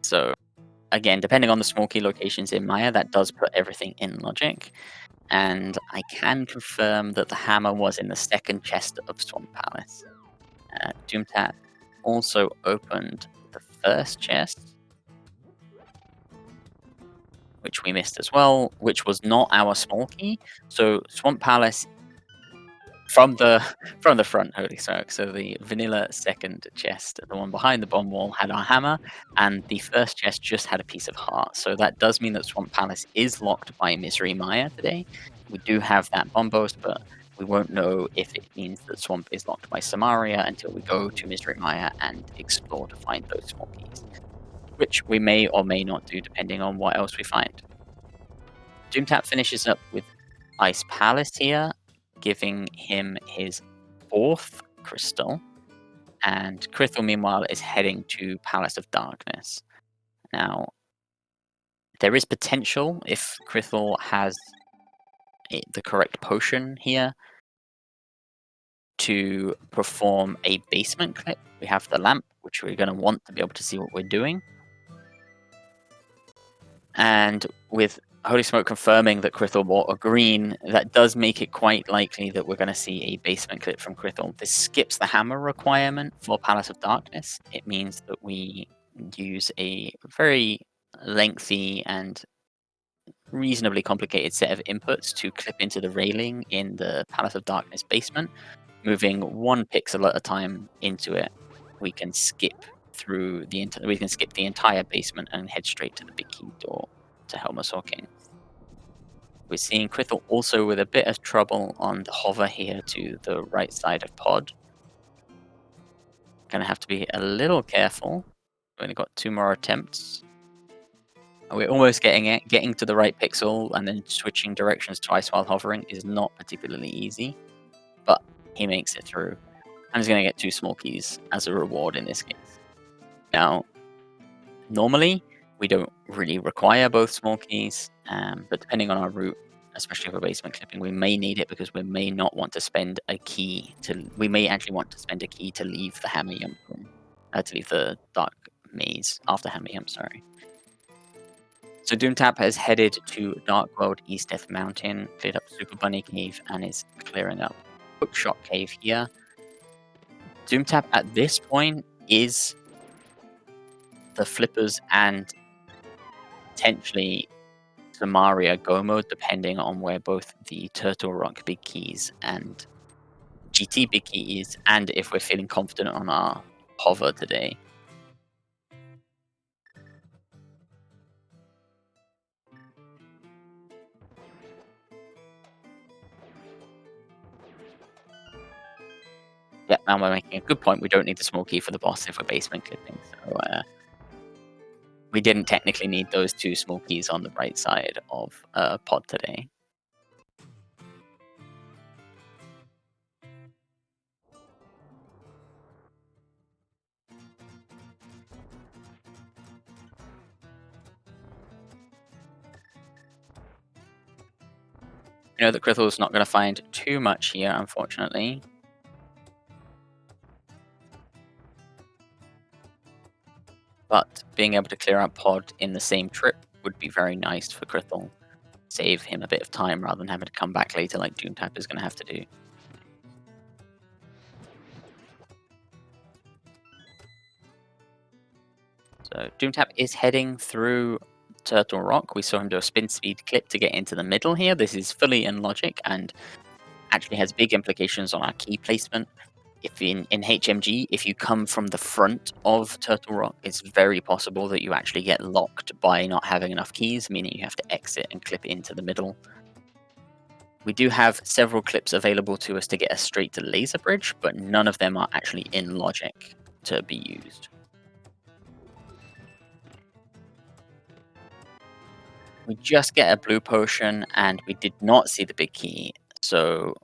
So, again, depending on the small key locations in Maya, that does put everything in logic. And I can confirm that the hammer was in the second chest of Swamp Palace. Doomtap also opened the first chest, which we missed as well, which was not our small key. So Swamp Palace from the front, holy smoke. So the vanilla second chest, the one behind the bomb wall, had our hammer, and the first chest just had a piece of heart. So that does mean that Swamp Palace is locked by Misery Maya today. We do have that bomb boast, but we won't know if it means that Swamp is locked by Samaria until we go to Misery Maya and explore to find those small keys, which we may or may not do depending on what else we find. Doomtap finishes up with Ice Palace here. giving him his 4th crystal. And Krithel, meanwhile, is heading to Palace of Darkness. Now, there is potential if Krithel has the correct potion here to perform a basement clip. We have the lamp, which we're going to want to be able to see what we're doing. And with Holy Smoke confirming that Krithel bought a green, that does make it quite likely that we're going to see a basement clip from Krithel. This skips the hammer requirement for Palace of Darkness. It means that we use a very lengthy and reasonably complicated set of inputs to clip into the railing in the Palace of Darkness basement. Moving 1 pixel at a time into it, we can skip through the entire basement and head straight to the big key door to Helma's Hawking. We're seeing Krithel also with a bit of trouble on the hover here to the right side of pod. Gonna have to be a little careful. We've only got 2 more attempts. We're almost getting it. Getting to the right pixel and then switching directions twice while hovering is not particularly easy, but he makes it through. And he's going to get 2 small keys as a reward in this case. Now, normally, we don't really require both small keys, but depending on our route, especially for basement clipping, we may need it because we may not want to spend a key we may actually want to spend a key to leave the hammer yump room, to leave the dark maze after hammer yump, sorry. So Doomtap has headed to Dark World East Death Mountain, cleared up Super Bunny Cave, and is clearing up Hookshot Cave here. Doomtap at this point is the Flippers and potentially Samaria Go mode, depending on where both the Turtle Rock big keys and GT big key is, and if we're feeling confident on our hover today. Yeah, now we're making a good point. We don't need the small key for the boss if we're basement clipping. So we didn't technically need those 2 small keys on the right side of pod today. We know that Krithel's not going to find too much here, unfortunately. But being able to clear out pod in the same trip would be very nice for Krithel. Save him a bit of time rather than having to come back later like Doomtap is going to have to do. So Doomtap is heading through Turtle Rock. We saw him do a spin speed clip to get into the middle here. This is fully in logic and actually has big implications on our key placement. If in HMG, if you come from the front of Turtle Rock, it's very possible that you actually get locked by not having enough keys, meaning you have to exit and clip into the middle. We do have several clips available to us to get us straight to Laser Bridge, but none of them are actually in logic to be used. We just get a blue potion, and we did not see the big key, so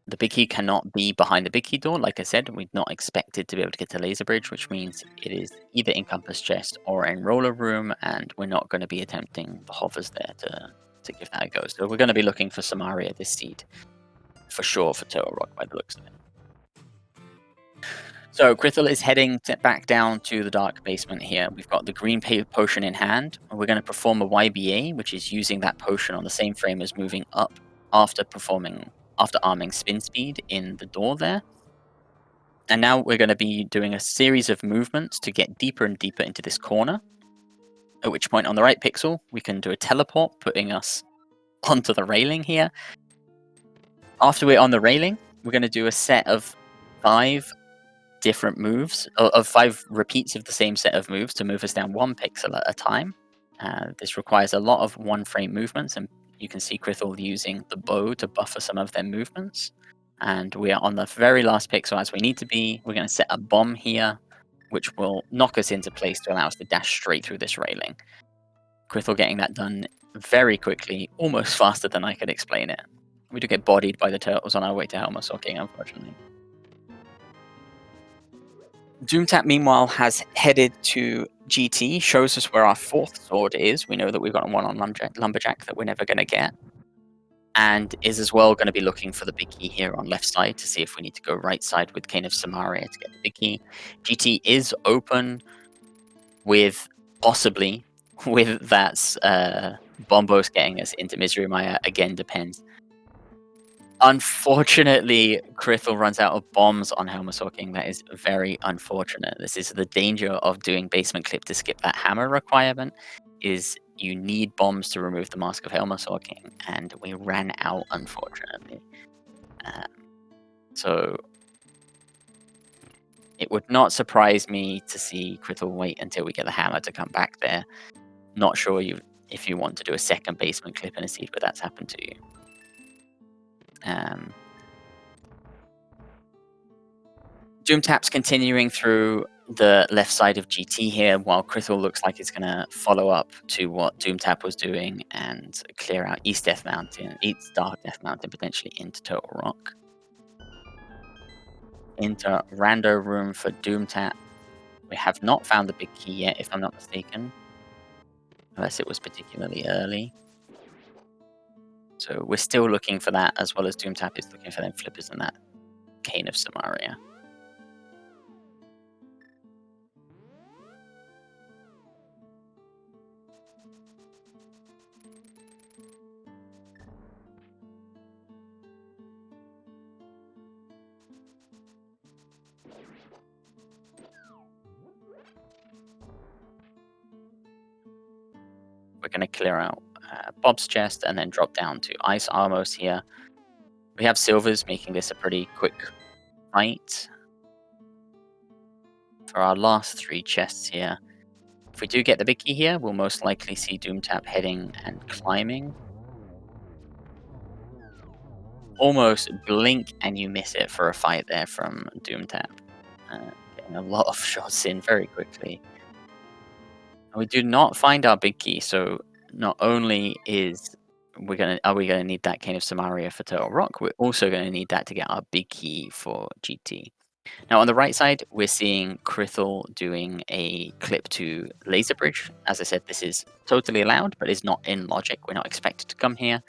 the big key cannot be behind the big key door. Like I said, we'd not expected to be able to get to Laser Bridge, which means it is either in Compass Chest or in Roller Room, and we're not going to be attempting the hovers there to give that a go. So we're going to be looking for Samaria this seed, for sure, for Turtle Rock by the looks of it. So Krithel is heading back down to the dark basement here. We've got the green potion in hand. We're going to perform a YBA, which is using that potion on the same frame as moving up after arming spin speed in the door there. And now we're going to be doing a series of movements to get deeper and deeper into this corner, at which point on the right pixel we can do a teleport, putting us onto the railing here. After we're on the railing, we're going to do a set of 5 different moves, of 5 repeats of the same set of moves to move us down 1 pixel at a time. This requires a lot of 1-frame movements, and you can see Krithel using the bow to buffer some of their movements. And we are on the very last pixel as we need to be. We're going to set a bomb here, which will knock us into place to allow us to dash straight through this railing. Krithel getting that done very quickly, almost faster than I could explain it. We do get bodied by the turtles on our way to Helmasoking, unfortunately. Doomtap, meanwhile, has headed to GT, shows us where our 4th sword is. We know that we've got one on Lumberjack that we're never going to get. And is as well going to be looking for the big key here on left side to see if we need to go right side with Cane of Samaria to get the big key. GT is open with possibly with that Bombos getting us into Misery Maya. Again, depends. Unfortunately, krithel runs out of bombs on Helmasoking. That is very unfortunate. This is the danger of doing basement clip to skip that hammer requirement, is you need bombs to remove the Mask of Helmasoking, and we ran out, unfortunately. So it would not surprise me to see krithel wait until we get the hammer to come back there. Not sure if you want to do a second basement clip in a seed where that's happened to you. Doomtap's continuing through the left side of GT here, while krithel looks like it's going to follow up to what Doomtap was doing and clear out East Dark Death Mountain, potentially into Total Rock. Into Rando Room for Doomtap. We have not found the big key yet, if I'm not mistaken. Unless it was particularly early. So we're still looking for that, as well as Doomtap is looking for them flippers and that Cane of Samaria. We're going to clear out Bob's chest and then drop down to Ice Armos here. We have silvers, making this a pretty quick fight. For our last 3 chests here, if we do get the big key here, we'll most likely see Doomtap heading and climbing. Almost blink and you miss it for a fight there from Doomtap. Getting a lot of shots in very quickly. We do not find our big key, so not only are we gonna need that Cane of Samaria for Turtle Rock, we're also gonna need that to get our big key for GT. Now on the right side, we're seeing krithel doing a clip to Laser Bridge. As I said, this is totally allowed, but is not in logic. We're not expected to come here.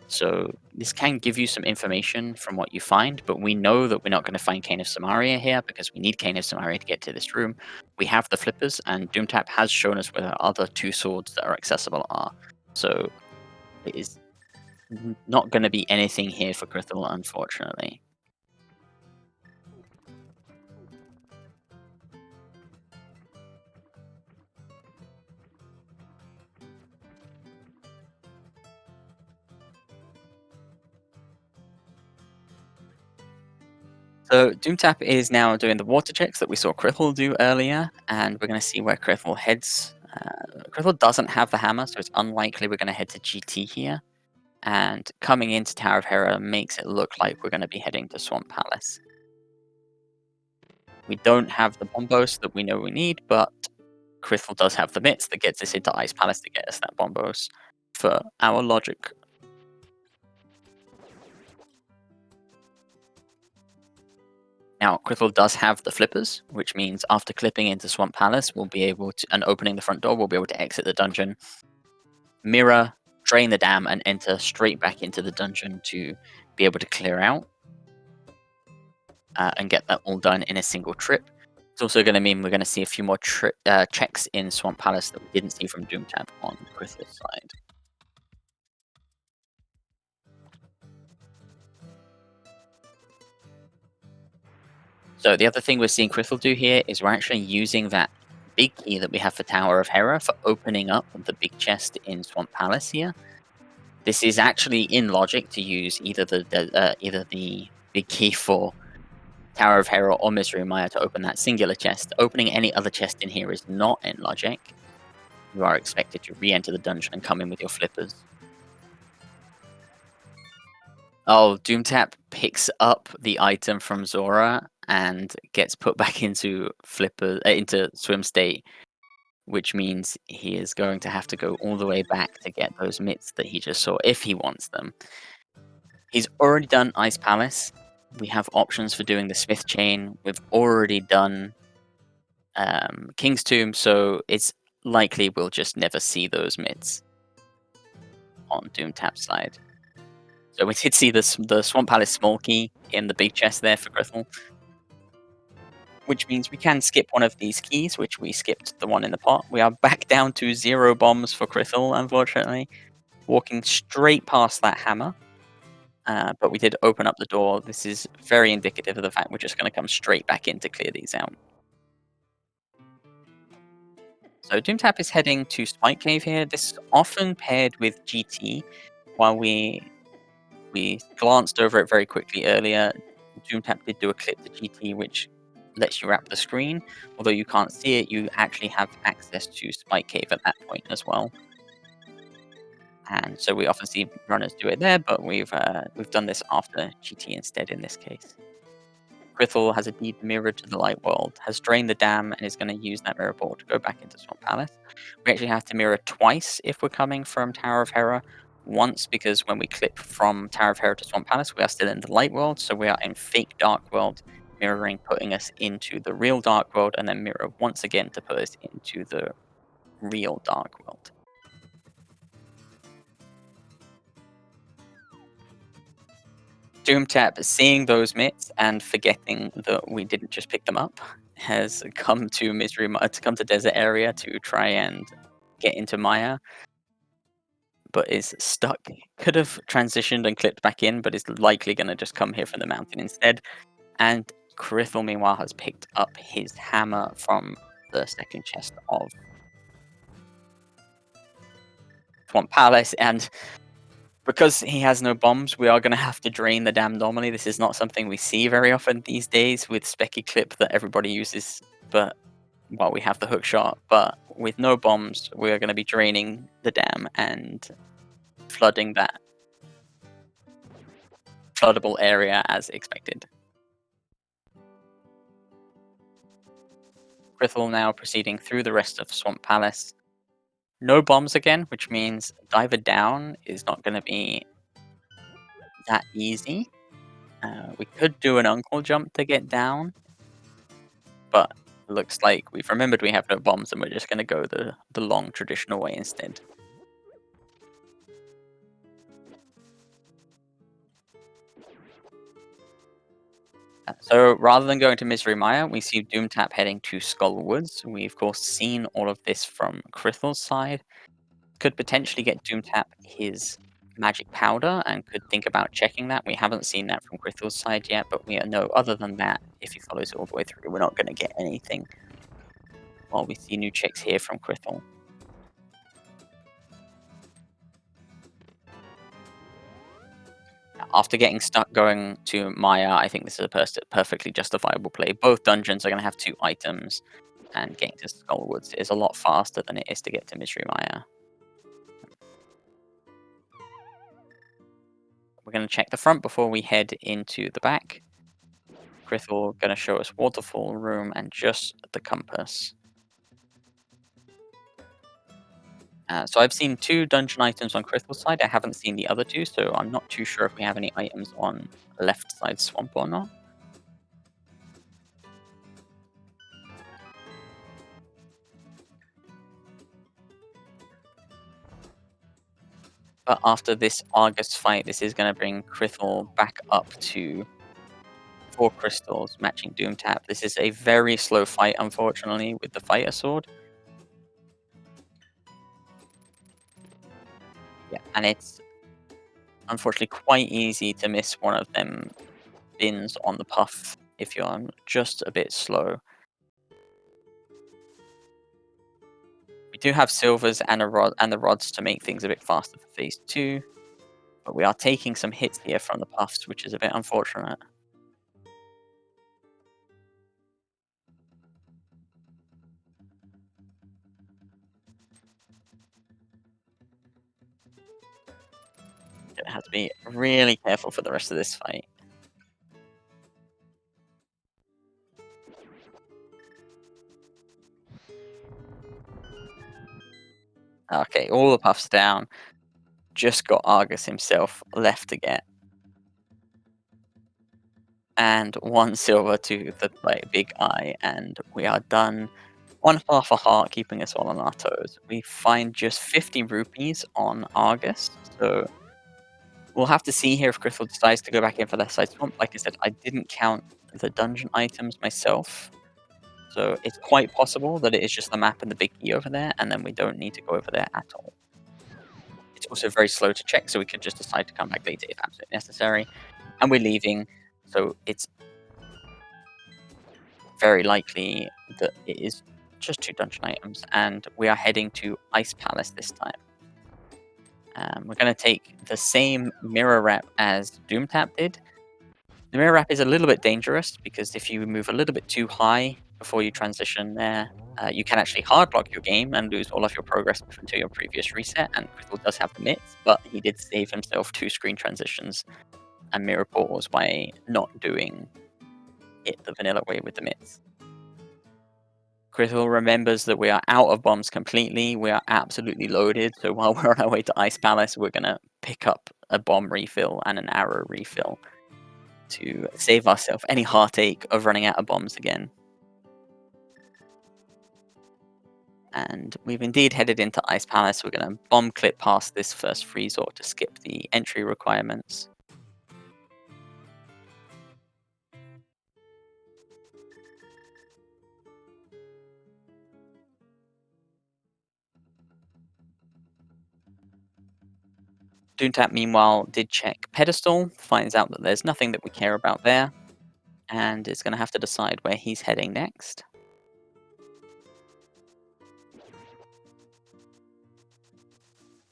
So this can give you some information from what you find, but we know that we're not going to find Cane of Samaria here because we need Cane of Samaria to get to this room. We have the flippers, and Doomtap has shown us where the other 2 swords that are accessible are. So it is not going to be anything here for krithel, unfortunately. So Doomtap is now doing the water checks that we saw krithel do earlier, and we're going to see where krithel heads. krithel doesn't have the hammer, so it's unlikely we're going to head to GT here. And coming into Tower of Hera makes it look like we're going to be heading to Swamp Palace. We don't have the bombos that we know we need, but krithel does have the mitts that gets us into Ice Palace to get us that bombos for our logic. Now, krithel does have the flippers, which means after clipping into Swamp Palace, we'll be able to, and opening the front door, we'll be able to exit the dungeon, mirror, drain the dam, and enter straight back into the dungeon to be able to clear out and get that all done in a single trip. It's also going to mean we're going to see a few more checks in Swamp Palace that we didn't see from Doomtap on krithle's side. So the other thing we're seeing krithel do here is we're actually using that big key that we have for Tower of Hera for opening up the big chest in Swamp Palace here. This is actually in logic to use either the big key for Tower of Hera or Misery Maya to open that singular chest. Opening any other chest in here is not in logic. You are expected to re-enter the dungeon and come in with your flippers. Oh, Doomtap picks up the item from Zora and gets put back into swim state, which means he is going to have to go all the way back to get those mitts that he just saw if he wants them. He's already done Ice Palace. We have options for doing the Smith Chain. We've already done King's Tomb, so it's likely we'll just never see those mids on Doomtap's side. So we did see the Swamp Palace small key in the big chest there for krithel, which means we can skip one of these keys, which we skipped the one in the pot. We are back down to 0 bombs for krithel, unfortunately. Walking straight past that hammer. But we did open up the door. This is very indicative of the fact we're just going to come straight back in to clear these out. So Doomtap is heading to Spike Cave here. This is often paired with GT. While we glanced over it very quickly earlier, Doomtap did do a clip to GT, which lets you wrap the screen. Although you can't see it, you actually have access to Spike Cave at that point as well. And so we often see runners do it there, but we've done this after GT instead in this case. krithel has a deed mirror to the light world, has drained the dam, and is going to use that mirror ball to go back into Swamp Palace. We actually have to mirror twice if we're coming from Tower of Hera. Once because when we clip from Tower of Hera to Swamp Palace, we are still in the light world, so we are in fake dark world, mirroring, putting us into the real dark world, and then mirror once again to put us into the real dark world. Doomtap, seeing those mitts and forgetting that we didn't just pick them up, has come to Desert Area to try and get into Maya, but is stuck. Could have transitioned and clipped back in, but is likely going to just come here from the mountain instead. And krithel, meanwhile, has picked up his hammer from the second chest of Swamp Palace, and because he has no bombs, we are going to have to drain the damn anomaly. This is not something we see very often these days with Specky Clip that everybody uses, but well, we have the hook shot, but with no bombs, we are going to be draining the dam and flooding that floodable area as expected. krithel now proceeding through the rest of Swamp Palace. No bombs again, which means diver down is not going to be that easy. We could do an uncle jump to get down, but it looks like we've remembered we have no bombs and we're just going to go the long traditional way instead. So rather than going to Misery Mire, we see Doomtap heading to Skull Woods. We've of course seen all of this from krithle's side. Could potentially get Doomtap his magic powder and could think about checking that. We haven't seen that from krithle's side yet, but we know other than that, if he follows it all the way through, we're not going to get anything. While we see new checks here from krithel. After getting stuck going to Maya, I think this is a perfectly justifiable play. Both dungeons are going to have 2 items, and getting to Skullwoods is a lot faster than it is to get to Misery Maya. We're going to check the front before we head into the back. krithel going to show us Waterfall Room and just the compass. So I've seen 2 dungeon items on krithle's side. I haven't seen the other 2, so I'm not too sure if we have any items on left side swamp or not. But after this Argus fight, this is going to bring krithel back up to 4 crystals, matching Doomtap. This is a very slow fight, unfortunately, with the Fighter Sword. Yeah, and it's unfortunately quite easy to miss one of them bins on the puff if you're just a bit slow. We do have silvers and the rods to make things a bit faster for phase 2, but we are taking some hits here from the puffs, which is a bit unfortunate. Gonna have to be really careful for the rest of this fight. Okay, all the puffs down. Just got Argus himself left to get. And 1 silver to the big eye, and we are done. 1 half a heart keeping us all on our toes. We find just 50 rupees on Argus, so we'll have to see here if Crystal decides to go back in for Left Side Swamp. Like I said, I didn't count the dungeon items myself, so it's quite possible that it is just the map and the big key over there, and then we don't need to go over there at all. It's also very slow to check, so we could just decide to come back later if absolutely necessary. And we're leaving, so it's very likely that it is just 2 dungeon items, and we are heading to Ice Palace this time. We're going to take the same mirror wrap as Doomtap did. The mirror wrap is a little bit dangerous because if you move a little bit too high before you transition there, you can actually hard lock your game and lose all of your progress until your previous reset. And Crystal does have the mitts, but he did save himself 2 screen transitions and mirror portals by not doing it the vanilla way with the mitts. Krithel remembers that we are out of bombs completely. We are absolutely loaded. So while we're on our way to Ice Palace, we're going to pick up a bomb refill and an arrow refill to save ourselves any heartache of running out of bombs again. And we've indeed headed into Ice Palace. We're going to bomb clip past this first resort to skip the entry requirements. Doomtap, meanwhile, did check Pedestal, finds out that there's nothing that we care about there, and is going to have to decide where he's heading next.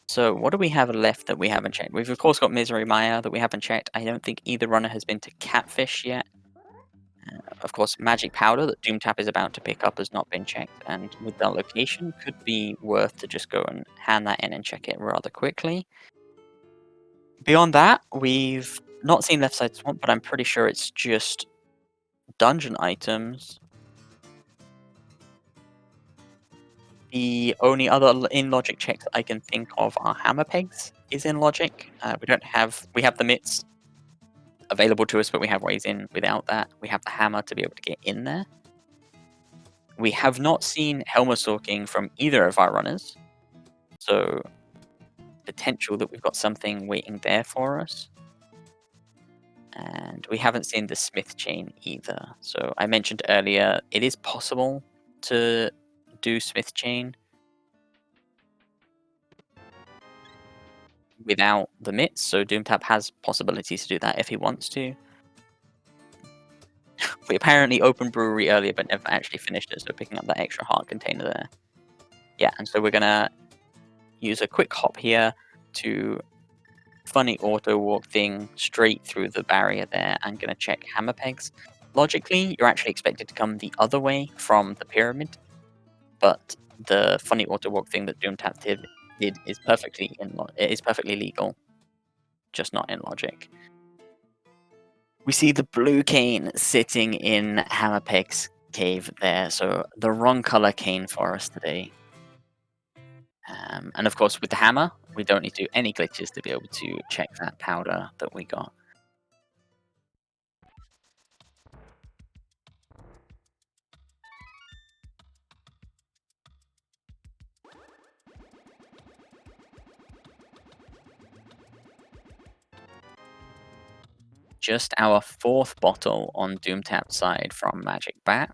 So what do we have left that we haven't checked? We've of course got Misery Maya that we haven't checked. I don't think either runner has been to Catfish yet. Of course, Magic Powder that Doomtap is about to pick up has not been checked, and with that location, could be worth to just go and hand that in and check it rather quickly. Beyond that, we've not seen Left Side Swamp, but I'm pretty sure it's just dungeon items. The only other in logic checks I can think of are hammer pegs is in logic. We have the mitts available to us, but we have ways in without that. We have the hammer to be able to get in there. We have not seen Helmer Stalking from either of our runners, so potential that we've got something waiting there for us. And we haven't seen the Smith chain either. So I mentioned earlier, it is possible to do Smith chain without the mitts, so Doomtap has possibilities to do that if he wants to. We apparently opened Brewery earlier, but never actually finished it, so picking up that extra heart container there. Yeah, and so we're gonna use a quick hop here to funny auto walk thing straight through the barrier there. I'm gonna check hammer pegs. Logically, you're actually expected to come the other way from the pyramid, but the funny auto walk thing that Doomtap did is perfectly legal, just not in logic. We see the blue cane sitting in Hammerpeg's cave there, so the wrong color cane for us today. And of course, with the hammer, we don't need to do any glitches to be able to check that powder that we got. Just our 4th bottle on Doomtap's side from Magic Bat.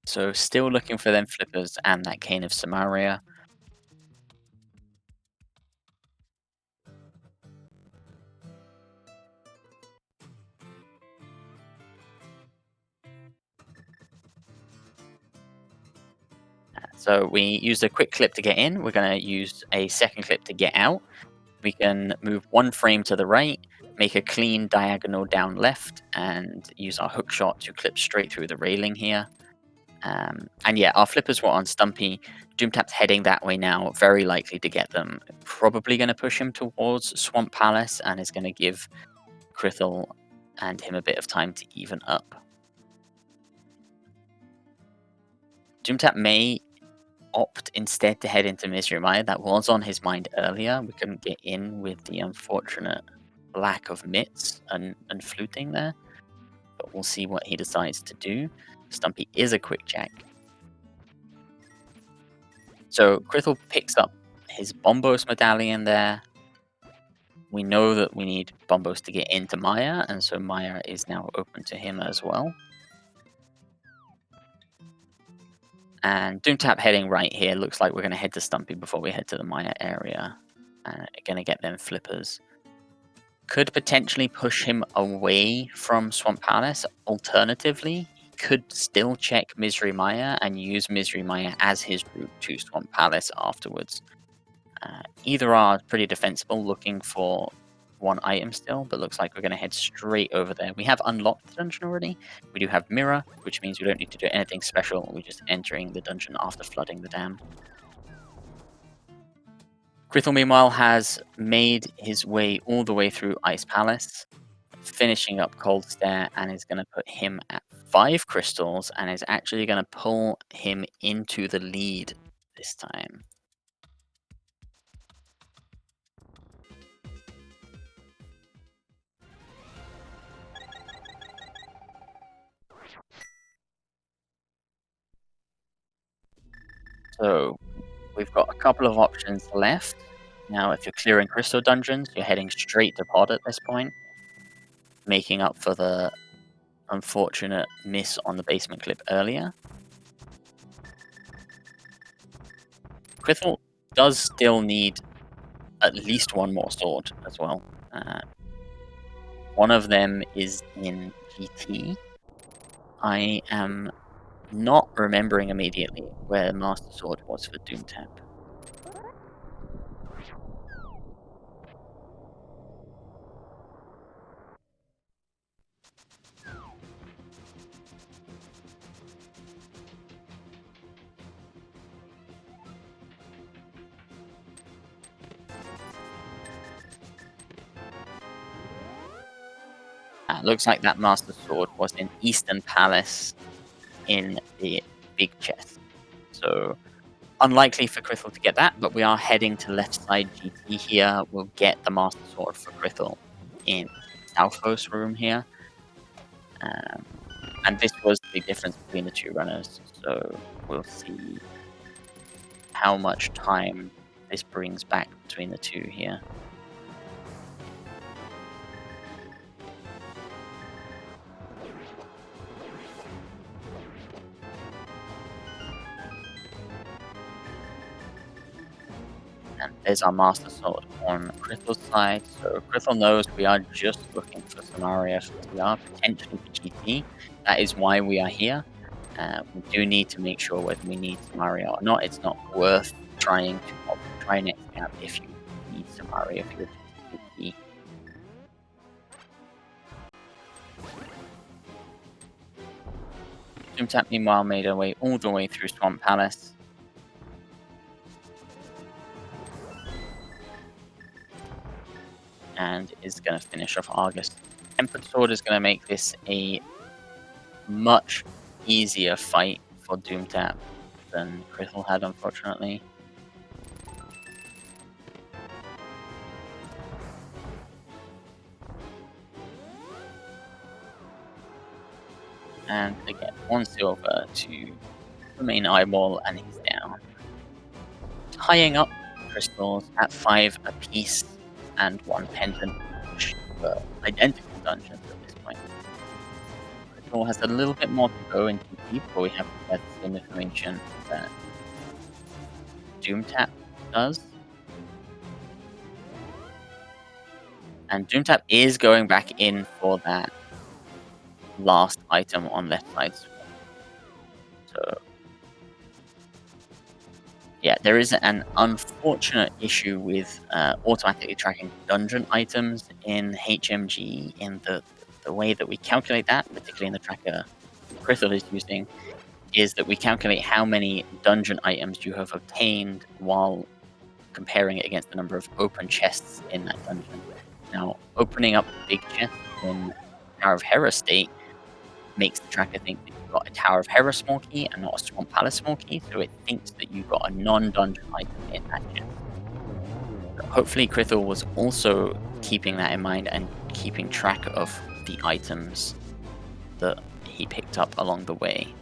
So still looking for them flippers and that cane of Samaria. So we used a quick clip to get in. We're going to use a second clip to get out. We can move 1 frame to the right, make a clean diagonal down left, and use our hook shot to clip straight through the railing here. And yeah, our flippers were on Stumpy. Doomtap's heading that way now, very likely to get them. Probably going to push him towards Swamp Palace and is going to give Krithel and him a bit of time to even up. Doomtap may opt instead to head into Misery Maya. That was on his mind earlier. We couldn't get in with the unfortunate lack of mitts and fluting there. we'll see what he decides to do. Stumpy is a quick check. So krithel picks up his Bombos medallion there. We know that we need Bombos to get into Maya, and so Maya is now open to him as well. And Doomtap heading right here. Looks like we're going to head to Stumpy before we head to the Maya area. Going to get them flippers. Could potentially push him away from Swamp Palace. Alternatively, he could still check Misery Maya and use Misery Maya as his route to Swamp Palace afterwards. Either are pretty defensible, looking for one item still, but looks like we're going to head straight over there. We have unlocked the dungeon already. We do have Mirror, which means we don't need to do anything special. We're just entering the dungeon after flooding the dam. krithel, meanwhile, has made his way all the way through Ice Palace, finishing up Cold Stare, and is going to put him at 5 crystals, and is actually going to pull him into the lead this time. So we've got a couple of options left. Now, if you're clearing crystal dungeons, you're heading straight to pod at this point, making up for the unfortunate miss on the basement clip earlier. krithel does still need at least one more sword as well. One of them is in GT. I am not remembering immediately where Master Sword was for Doomtap. Looks like that Master Sword was in Eastern Palace in the big chest. So unlikely for krithel to get that, but we are heading to left side GT here. We'll get the Master Sword for krithel in Southcoast room here. And this was the big difference between the two runners. So we'll see how much time this brings back between the two here. And there's our Master Sword on krithel side. So krithel knows we are just looking for Samaria for TR, potentially for GT. That is why we are here. We do need to make sure whether we need Samaria or not. It's not worth trying to try next gap if you need Samaria for your GT. Doomtap, meanwhile, made her way all the way through Swamp Palace. And is going to finish off Argus. Tempered Sword is going to make this a much easier fight for Doomtap than krithel had, unfortunately. And again, 1 silver to the main eyeball, and he's down. Tying up crystals at 5 apiece and 1 pendant, which were identical dungeons at this point. krithel has a little bit more to go into deep, but we have the same information that Doomtap does. And Doomtap is going back in for that last item on left side. So yeah, there is an unfortunate issue with automatically tracking dungeon items in HMG in the way that we calculate that, particularly in the tracker krithel is using, is that we calculate how many dungeon items you have obtained while comparing it against the number of open chests in that dungeon. Now, opening up a big chest in Tower of Hera state makes the tracker think that you've got a Tower of Hera small key and not a Swamp Palace small key, so it thinks that you've got a non-dungeon item in that chest. So hopefully krithel was also keeping that in mind and keeping track of the items that he picked up along the way.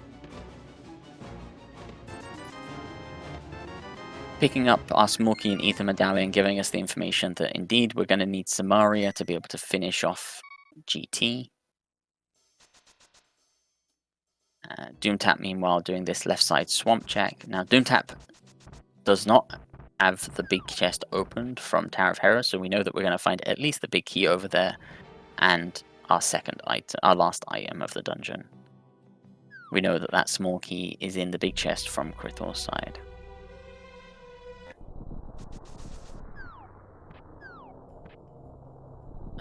Picking up our small key and ether medallion, giving us the information that indeed we're going to need Samaria to be able to finish off GT. Doomtap, meanwhile, doing this left side swamp check. Now, Doomtap does not have the big chest opened from Tower of Hera, so we know that we're going to find at least the big key over there and our second item, our last item of the dungeon. We know that that small key is in the big chest from Krithel's side.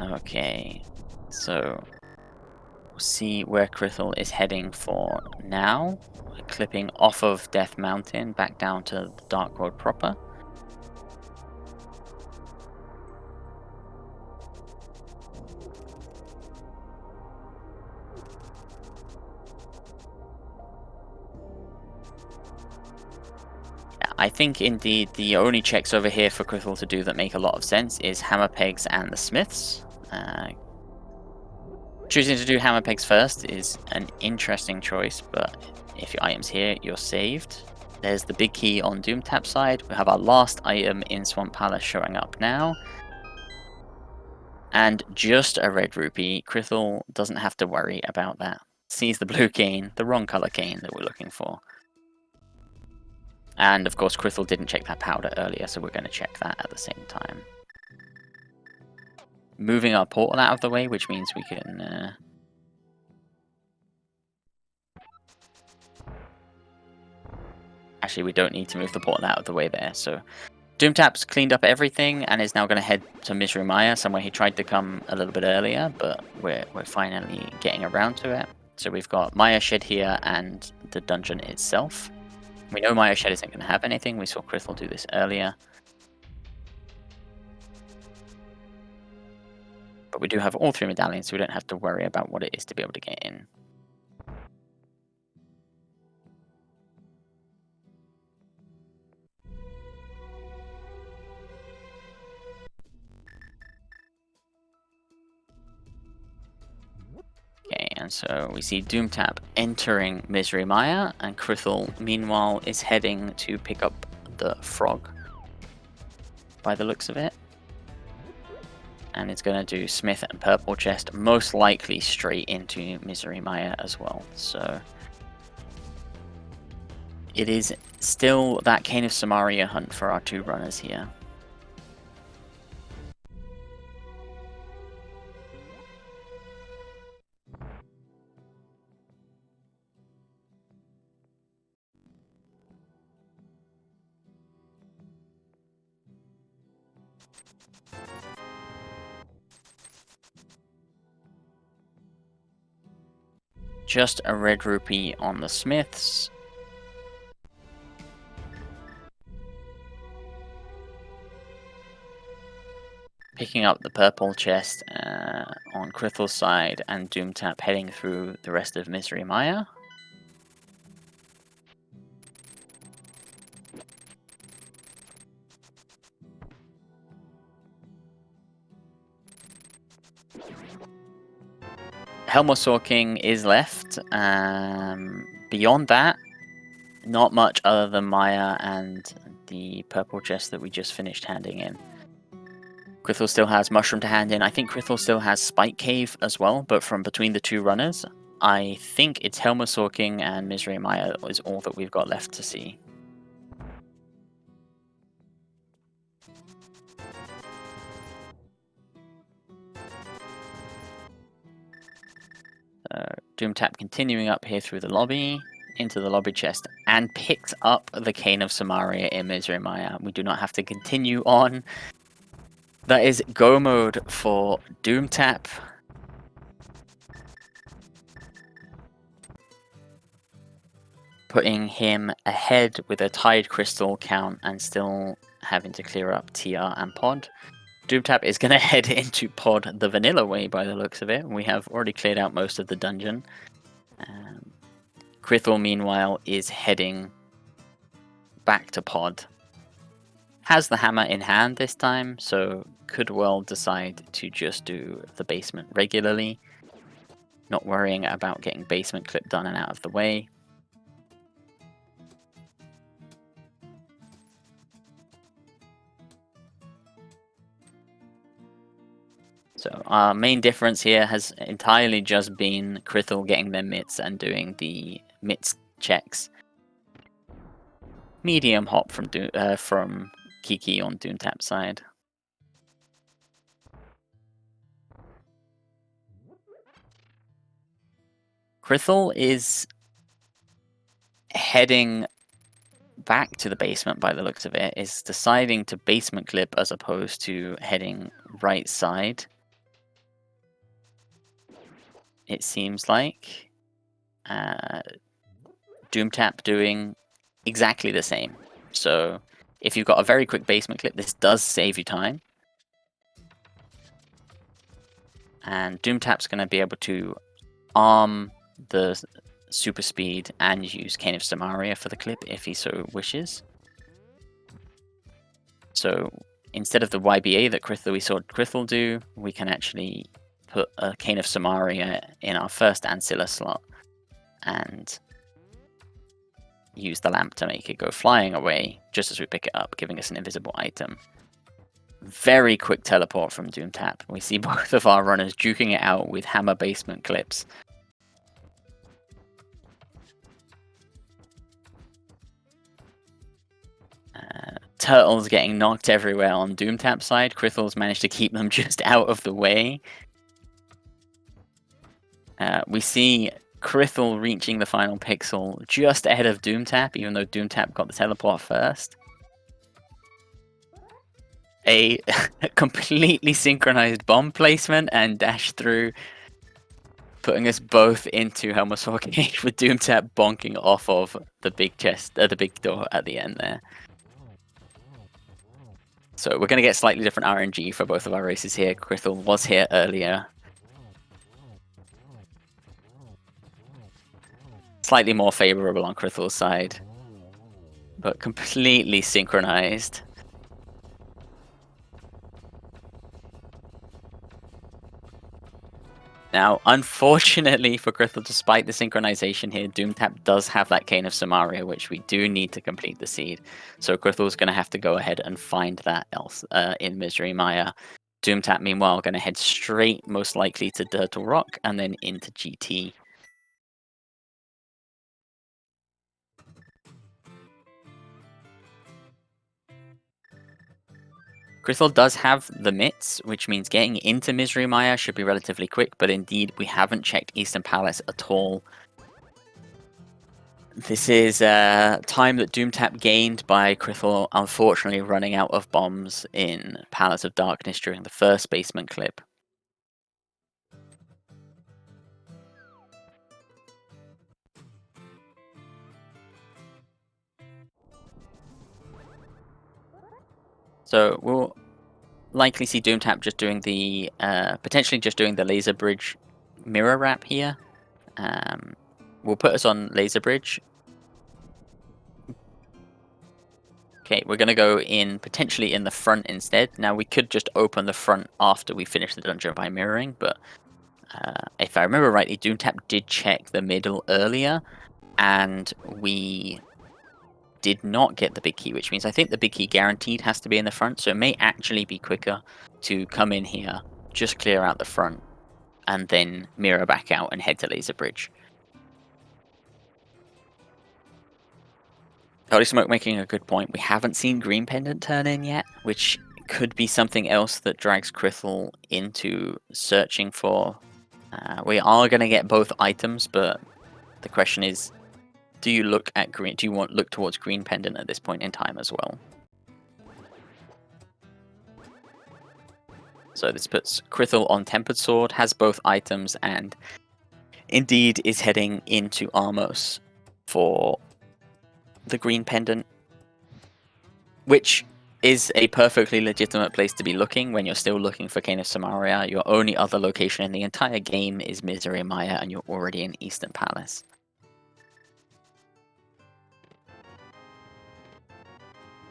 Okay, so we'll see where Krithel is heading for now. We're clipping off of Death Mountain back down to the Dark Road proper. I think indeed the only checks over here for Krithel to do that make a lot of sense is hammer pegs and the smiths. Choosing to do hammer pegs first is an interesting choice, but if your item's here, you're saved. There's the big key on Doomtap side. We have our last item in Swamp Palace showing up now. And just a red rupee. Krithel doesn't have to worry about that. Sees the blue cane, the wrong color cane that we're looking for. And of course, Krithel didn't check that powder earlier, so we're going to check that at the same time. Moving our portal out of the way, which means we can... Actually, we don't need to move the portal out of the way there, so... Doomtap's cleaned up everything and is now going to head to Misery Maya, somewhere he tried to come a little bit earlier, but we're finally getting around to it. So we've got Maya Shed here and the dungeon itself. We know Maya Shed isn't going to have anything. We saw Krithel do this earlier. But we do have all 3 medallions, so we don't have to worry about what it is to be able to get in. Okay, and so we see Doomtap entering Misery Maya, and Krithel, meanwhile, is heading to pick up the frog, by the looks of it. And it's going to do Smith and Purple Chest, most likely straight into Misery Maya as well. So it is still that Cane of Samaria hunt for our 2 runners here. Just a red rupee on the smiths. Picking up the purple chest on Krithel's side, and Doomtap heading through the rest of Misery Maya. Helmosaur King is left. Beyond that, not much other than Maya and the purple chest that we just finished handing in. Krithel still has Mushroom to hand in. I think Krithel still has Spike Cave as well, but from between the 2 runners, I think it's Helmosaur King and Misery Maya is all that we've got left to see. Doomtap continuing up here through the lobby, into the lobby chest, and picks up the Cane of Samaria in Misery Maya. We do not have to continue on. That is go mode for Doomtap. Putting him ahead with a tied crystal count and still having to clear up TR and Pod. Doomtap is going to head into Pod the vanilla way by the looks of it. We have already cleared out most of the dungeon. Krithel, meanwhile, is heading back to Pod. Has the hammer in hand this time, so could well decide to just do the basement regularly. not worrying about getting basement clip done and out of the way. So our main difference here has entirely just been krithel getting their mitts and doing the mitts checks. Medium hop from Kiki on Doomtap side. krithel is heading back to the basement by the looks of it, is deciding to basement clip as opposed to heading right side. It seems like. Doomtap doing exactly the same. So if you've got a very quick basement clip, this does save you time. And Doomtap's going to be able to arm the super speed and use Cane of Samaria for the clip if he so wishes. So instead of the YBA that we saw krithel do, we can actually put a Cane of Samaria in our first Ancilla slot and use the lamp to make it go flying away just as we pick it up, giving us an invisible item. Very quick teleport from Doomtap. We see both of our runners juking it out with hammer basement clips. Turtles getting knocked everywhere on Doomtap side. Krithel's managed to keep them just out of the way. We see krithel reaching the final pixel just ahead of Doomtap, even though Doomtap got the teleport first. A completely synchronized bomb placement and dash through, putting us both into Helmsor Cage with Doomtap bonking off of the big chest, the big door at the end there. So we're going to get slightly different RNG for both of our races here. krithel was here earlier. Slightly more favorable on krithel's side, but completely synchronized. Now, unfortunately for krithel, despite the synchronization here, Doomtap does have that Cane of Samaria, which we do need to complete the seed. So krithel's going to have to go ahead and find that else in Misery Maya. Doomtap, meanwhile, going to head straight, most likely, to Dirtle Rock and then into GT. krithel does have the mitts, which means getting into Misery Maya should be relatively quick, but indeed we haven't checked Eastern Palace at all. This is time that Doomtap gained by krithel unfortunately running out of bombs in Palace of Darkness during the first basement clip. So we'll likely see Doomtap just doing the potentially just doing the laser bridge mirror wrap here. Will put us on laser bridge. Okay, we're going to go in potentially in the front instead. Now we could just open the front after we finish the dungeon by mirroring, but if I remember rightly, Doomtap did check the middle earlier, and we did not get the big key, which means I think the big key guaranteed has to be in the front, so it may actually be quicker to come in here, just clear out the front, and then mirror back out and head to laser bridge. Holy Smoke making a good point. We haven't seen Green Pendant turn in yet, which could be something else that drags krithel into searching for. We are going to get both items, but the question is, do you look at green? Do you look towards Green Pendant at this point in time as well? So this puts krithel on Tempered Sword, has both items, and indeed is heading into Armos for the Green Pendant, which is a perfectly legitimate place to be looking when you're still looking for Cane of Samaria. Your only other location in the entire game is Misery Maya, and you're already in Eastern Palace.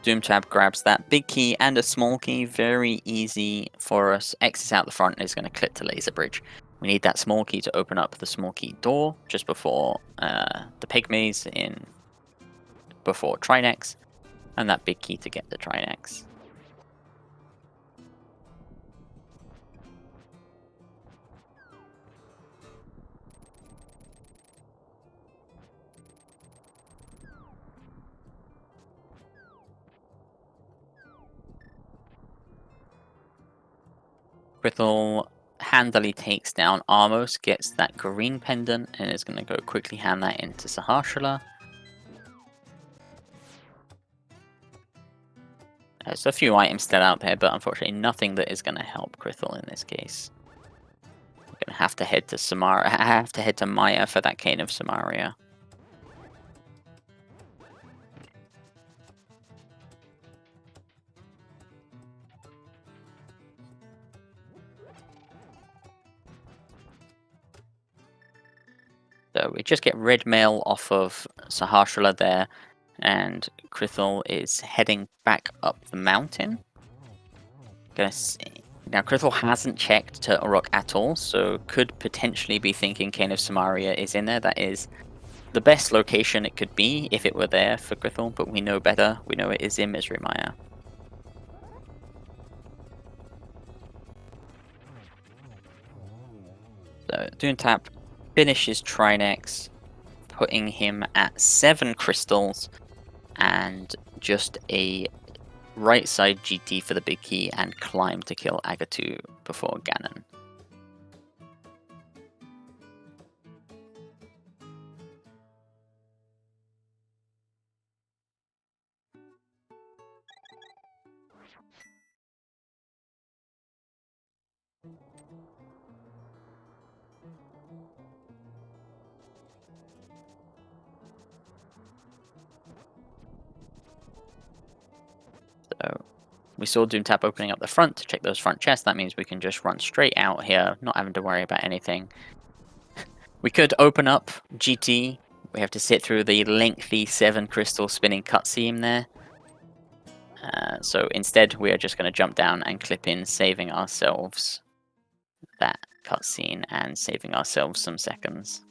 Doomtap grabs that big key and a small key, very easy for us. Exits out the front and is going to clip to laser bridge. We need that small key to open up the small key door just before the pygmies before Trinex, and that big key to get the Trinex. Krithel handily takes down Armos, gets that green pendant, and is going to go quickly hand that into Sahashala. There's a few items still out there, but unfortunately nothing that is going to help Krithel in this case. We're going to have to head to Maya for that Cane of Samaria. So we just get red mail off of Sahashala there, and Krithel is heading back up the mountain. Gonna see. Now Krithel hasn't checked Turtle Rock at all, so could potentially be thinking Cane of Samaria is in there. That is the best location it could be if it were there for Krithel, but we know better. We know it is in Misery Maya. So Doomtap finishes Trinex, putting him at 7 crystals and just a right side GT for the big key and climb to kill Agatu before Ganon. So we saw Doomtap opening up the front to check those front chests. That means we can just run straight out here, not having to worry about anything. We could open up GT. We have to sit through the lengthy 7 crystal spinning cutscene there. So instead, we are just going to jump down and clip in, saving ourselves that cutscene and saving ourselves some seconds.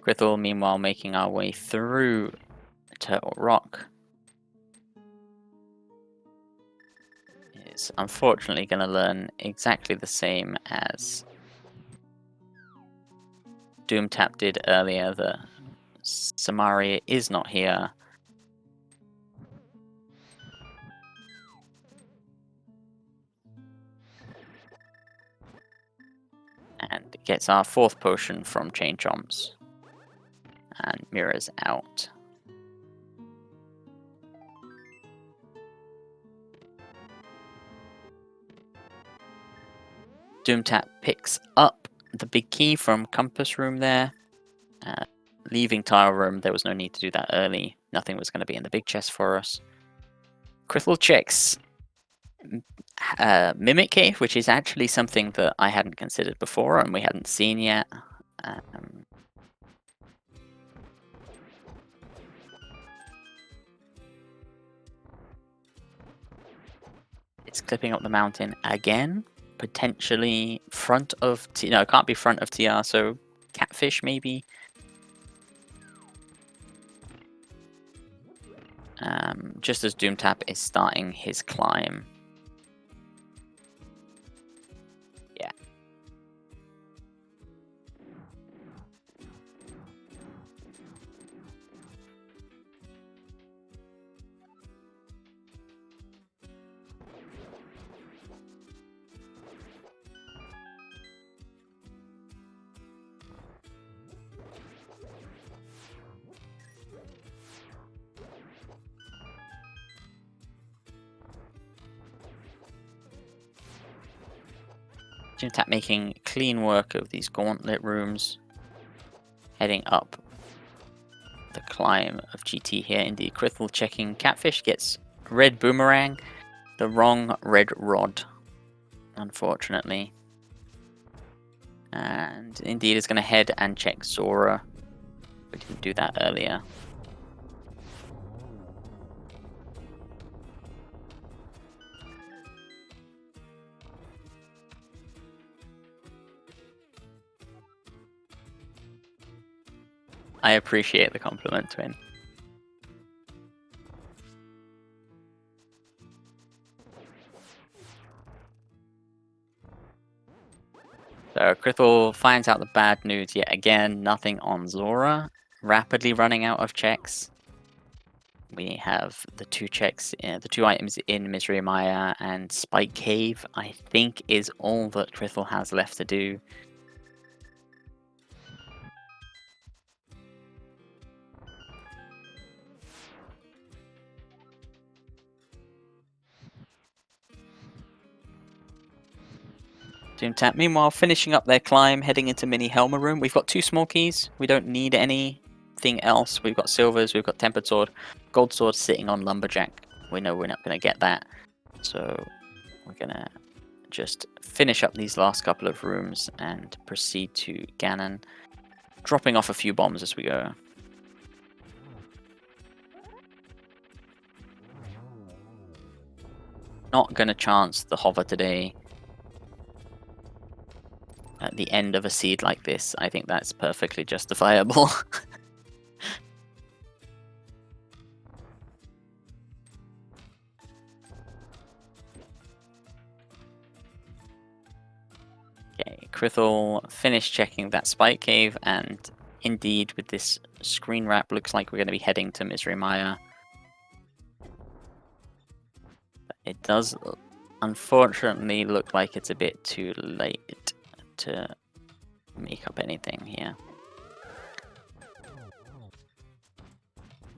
Krithel, meanwhile, making our way through Turtle Rock, is unfortunately going to learn exactly the same as Doomtap did earlier, that Samaria is not here. And gets our 4th potion from Chain Chomps. And mirrors out. Doomtap picks up the big key from Compass Room there. Leaving Tile Room, there was no need to do that early. Nothing was going to be in the big chest for us. Krithel checks Mimic Cave, which is actually something that I hadn't considered before and we hadn't seen yet. It's clipping up the mountain again. Potentially front of... No, it can't be front of TR, so Catfish maybe. Just as Doomtap is starting his climb. Yeah. Doomtap making clean work of these gauntlet rooms, heading up the climb of GT here. Indeed, Krithel checking Catfish, gets red boomerang, the wrong red rod, unfortunately. And indeed is going to head and check Zora. We didn't do that earlier. I appreciate the compliment, Twin. So krithel finds out the bad news yet again. Nothing on Zora. Rapidly running out of checks. We have the two items in Misery Maya, and Spike Cave, I think, is all that krithel has left to do. Doomtap, meanwhile, finishing up their climb, heading into Mini Helma Room. We've got 2 small keys. We don't need anything else. We've got silvers, we've got tempered sword, gold sword sitting on lumberjack. We know we're not going to get that, so we're going to just finish up these last couple of rooms and proceed to Ganon, dropping off a few bombs as we go. Not going to chance the hover today. At the end of a seed like this, I think that's perfectly justifiable. Okay, krithel finished checking that Spike Cave, and indeed, with this screen wrap, looks like we're going to be heading to Misery Maya. It does, unfortunately, look like it's a bit too late to make up anything here.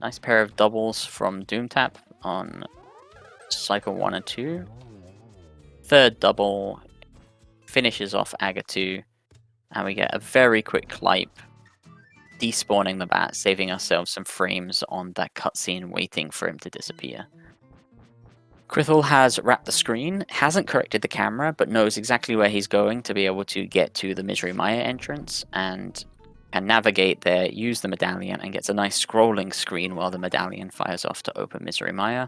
Nice pair of doubles from Doomtap on cycle 1 and 2. Third double finishes off Aga 2, and we get a very quick Clipe, despawning the bat, saving ourselves some frames on that cutscene waiting for him to disappear. krithel has wrapped the screen, hasn't corrected the camera, but knows exactly where he's going to be able to get to the Misery Maya entrance, and can navigate there, use the medallion, and gets a nice scrolling screen while the medallion fires off to open Misery Maya,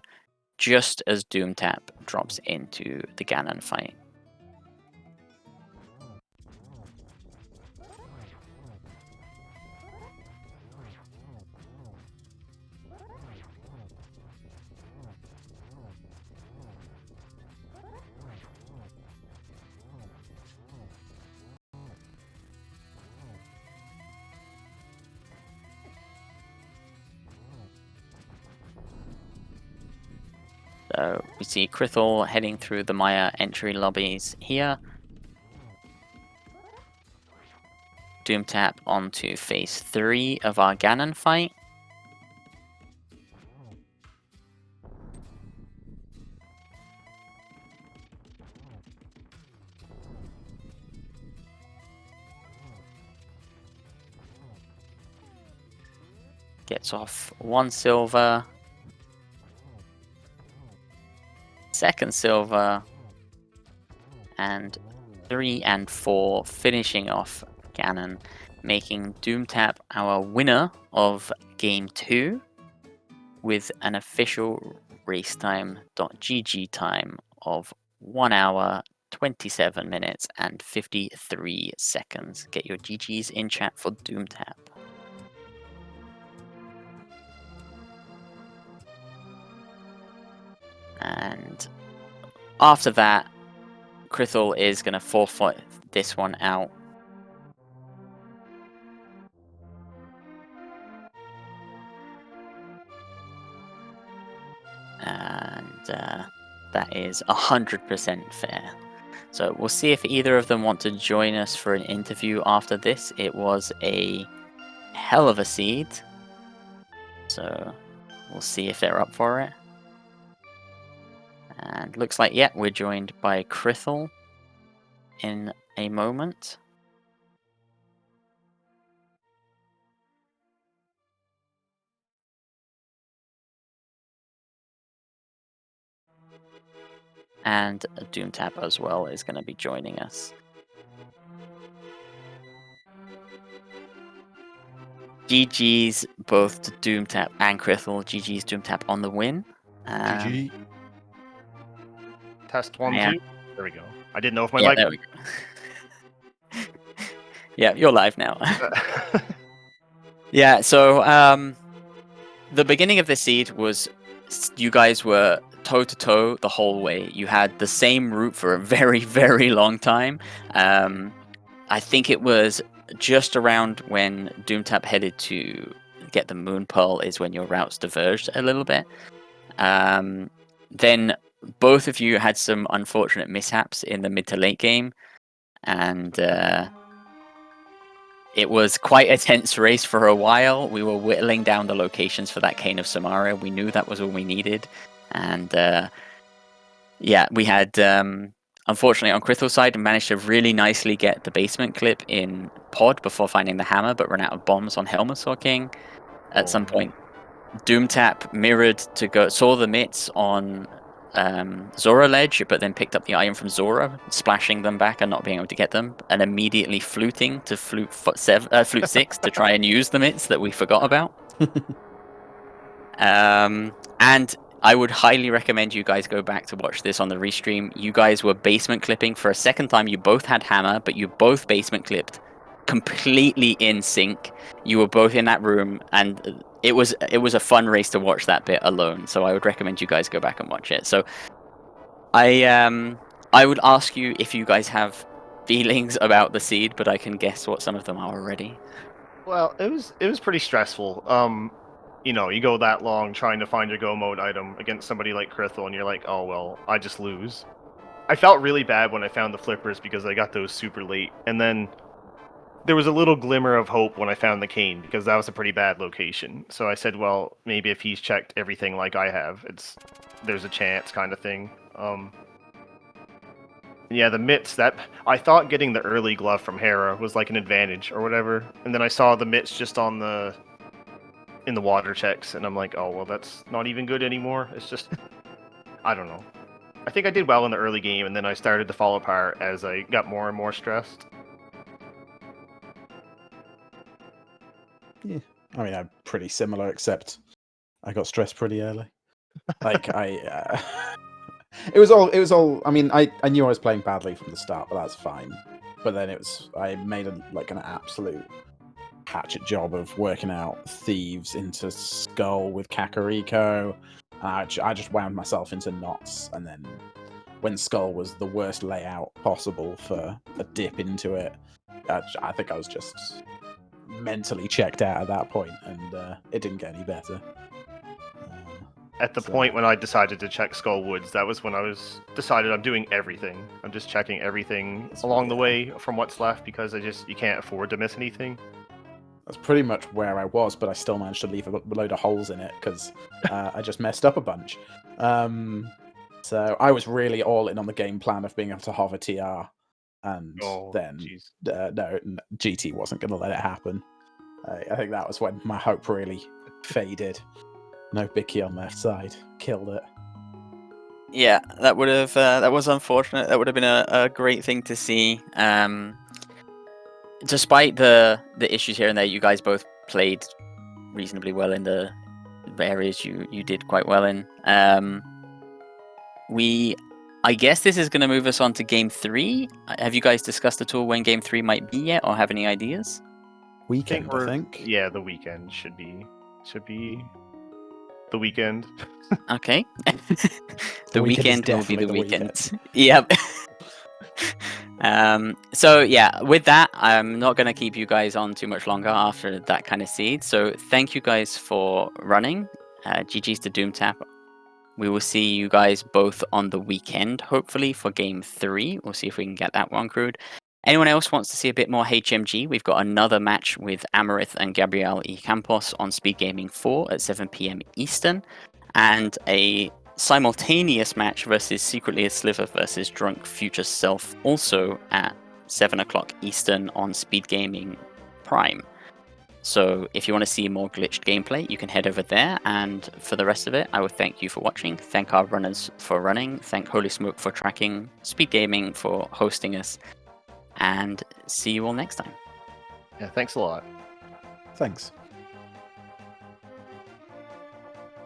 just as Doomtap drops into the Ganon fight. So we see krithel heading through the Maya entry lobbies here. Doomtap onto phase 3 of our Ganon fight. Gets off 1 silver. Second silver. And 3 and 4, finishing off Ganon, making Doomtap our winner of Game 2 with an official racetime.gg time of 1 hour, 27 minutes, and 53 seconds. Get your GGs in chat for Doomtap. And after that, krithel is going to forfeit this one out. And that is 100% fair. So we'll see if either of them want to join us for an interview after this. It was a hell of a seed. So we'll see if they're up for it. And looks like, yeah, we're joined by krithel in a moment. And Doomtap as well is going to be joining us. GG's both to Doomtap and krithel. GG's Doomtap on the win. GG. Test 1, yeah. 2. There we go. I didn't know if my Yeah, mic. there we go. Yeah, you're live now. Yeah, so the beginning of the seed was you guys were toe to toe the whole way. You had the same route for a very, very long time. I think it was just around when Doomtap headed to get the Moon Pearl is when your routes diverged a little bit. Then both of you had some unfortunate mishaps in the mid to late game, and it was quite a tense race for a while. We were whittling down the locations for that Cane of Samara. We knew that was all we needed. And yeah, we had, unfortunately, on Krithel's side, managed to really nicely get the basement clip in Pod before finding the hammer, but ran out of bombs on Helmasaur King. At some point, Doomtap mirrored to go, saw the mitts on Zora ledge, but then picked up the iron from Zora, splashing them back and not being able to get them, and immediately fluting to flute 6 to try and use the mitts that we forgot about. And I would highly recommend you guys go back to watch this on the restream. You guys were basement clipping for a second time. You both had hammer, but you both basement clipped completely in sync. You were both in that room, and it was a fun race to watch that bit alone. So I would recommend you guys go back and watch it. So I would ask you if you guys have feelings about the seed, but I can guess what some of them are already. Well, it was pretty stressful. You know, you go that long trying to find your go mode item against somebody like Krithel, and you're like, oh well, I just lose. I felt really bad when I found the flippers because I got those super late, and then there was a little glimmer of hope when I found the cane because that was a pretty bad location. So I said, well, maybe if he's checked everything like I have, there's a chance kind of thing. Yeah, the mitts, that I thought getting the early glove from Hera was like an advantage or whatever, and then I saw the mitts just in the water checks, and I'm like, oh well, that's not even good anymore. It's just, I don't know. I think I did well in the early game, and then I started to fall apart as I got more and more stressed. Yeah, I mean, I'm pretty similar, except I got stressed pretty early. Like it was all. I mean, I knew I was playing badly from the start, but that's fine. But then I made an absolute hatchet job of working out thieves into Skull with Kakariko. I just wound myself into knots, and then when Skull was the worst layout possible for a dip into it, I think I was just mentally checked out at that point, and it didn't get any better. At the point when I decided to check Skull Woods, that was when I decided I'm doing everything. I'm just checking everything along the way from what's left because you can't afford to miss anything. That's pretty much where I was, but I still managed to leave a load of holes in it because I just messed up a bunch. So I was really all in on the game plan of being able to hover TR, and then no, GT wasn't going to let it happen. I think that was when my hope really faded. No Bicky on left side. Killed it. Yeah, that would have that was unfortunate. That would have been a great thing to see. Despite the issues here and there, you guys both played reasonably well in the areas you did quite well in. I guess this is going to move us on to Game 3. Have you guys discussed at all when Game 3 might be yet, or have any ideas? Weekend, I think. Yeah, the weekend should be the weekend. Okay. The weekend will be the weekend. Yep. So yeah, with that, I'm not going to keep you guys on too much longer after that kind of seed. So thank you guys for running. GG's to Doomtap. We will see you guys both on the weekend, hopefully, for Game 3. We'll see if we can get that one crewed. Anyone else wants to see a bit more HMG? We've got another match with Amarith and Gabriel E. Campos on SpeedGaming 4 at 7 p.m. Eastern, and a simultaneous match versus Secretly a Sliver versus Drunk Future Self, also at 7 o'clock Eastern on SpeedGaming Prime. So if you want to see more glitched gameplay, you can head over there. And for the rest of it, I would thank you for watching. Thank our runners for running. Thank Holy Smoke for tracking. SpeedGaming for hosting us. And see you all next time. Yeah, thanks a lot. Thanks.